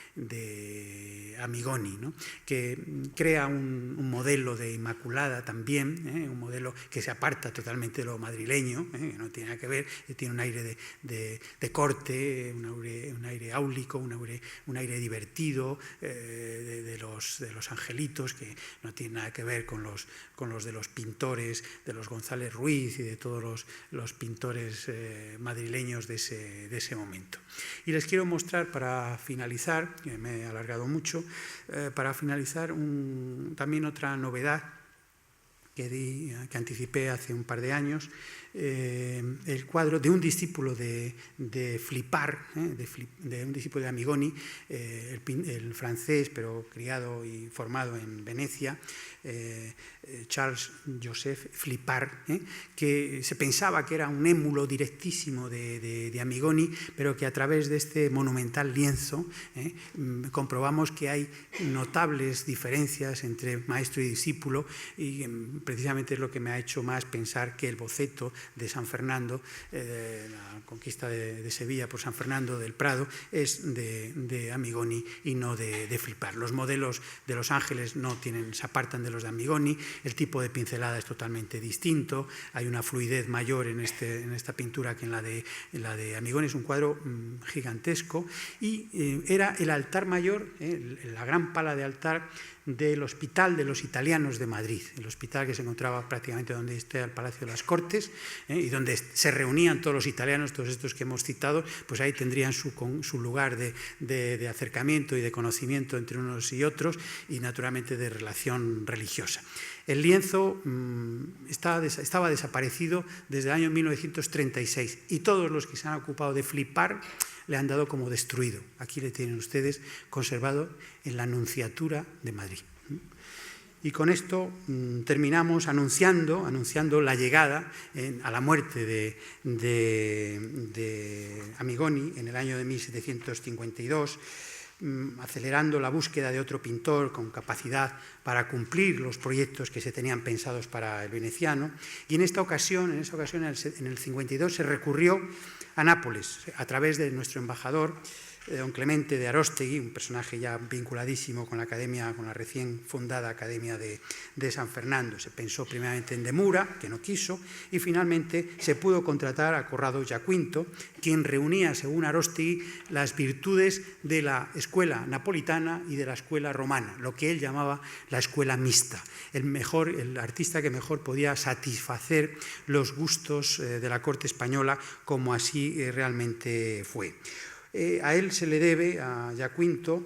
Amigoni, ¿no? Que crea un modelo de Inmaculada también, un modelo que se aparta totalmente de lo madrileño, que no tiene nada que ver, tiene un aire de corte, un aire áulico, un aire divertido de los angelitos, que no tiene nada que ver con los de los pintores, de los González Ruiz y de todos los pintores madrileños de ese momento. Y les quiero mostrar, para finalizar, que me he alargado mucho, para finalizar también otra novedad que anticipé hace un par de años, el cuadro de un discípulo de Flipar, de un discípulo de Amigoni, el francés, pero criado y formado en Venecia, Charles Joseph Flipar, que se pensaba que era un émulo directísimo de Amigoni, pero que a través de este monumental lienzo comprobamos que hay notables diferencias entre maestro y discípulo, y precisamente es lo que me ha hecho más pensar que el boceto de San Fernando, la conquista de Sevilla por San Fernando del Prado, es de Amigoni y no de Flipar. Los modelos de los ángeles se apartan de los de Amigoni, el tipo de pincelada es totalmente distinto, hay una fluidez mayor en esta pintura que en la de Amigoni. Es un cuadro gigantesco, y era el altar mayor, la gran pala de altar del Hospital de los Italianos de Madrid, el hospital que se encontraba prácticamente donde está el Palacio de las Cortes, y donde se reunían todos los italianos, todos estos que hemos citado, pues ahí tendrían su lugar de acercamiento y de conocimiento entre unos y otros, y naturalmente de relación religiosa. El lienzo estaba desaparecido desde el año 1936, y todos los que se han ocupado de Flipar le han dado como destruido. Aquí le tienen ustedes conservado en la Nunciatura de Madrid. Y con esto terminamos anunciando la llegada a la muerte de Amigoni en el año de 1752, acelerando la búsqueda de otro pintor con capacidad para cumplir los proyectos que se tenían pensados para el veneciano. Y en esa ocasión, en el 52, se recurrió a Nápoles, a través de nuestro embajador, don Clemente de Aróstegui, un personaje ya vinculadísimo con la recién fundada Academia de San Fernando. Se pensó primeramente en de Mura, que no quiso, y finalmente se pudo contratar a Corrado Giaquinto, quien reunía, según Aróstegui, las virtudes de la escuela napolitana y de la escuela romana, lo que él llamaba la escuela mixta, el artista que mejor podía satisfacer los gustos de la corte española, como así realmente fue. A él se le debe, a Giaquinto,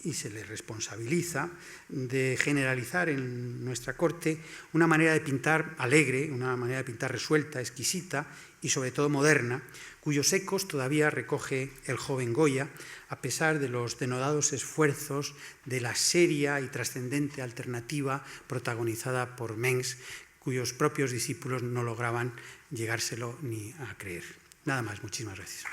y se le responsabiliza de generalizar en nuestra corte una manera de pintar alegre, una manera de pintar resuelta, exquisita y sobre todo moderna, cuyos ecos todavía recoge el joven Goya, a pesar de los denodados esfuerzos de la seria y trascendente alternativa protagonizada por Mengs, cuyos propios discípulos no lograban llegárselo ni a creer. Nada más, muchísimas gracias.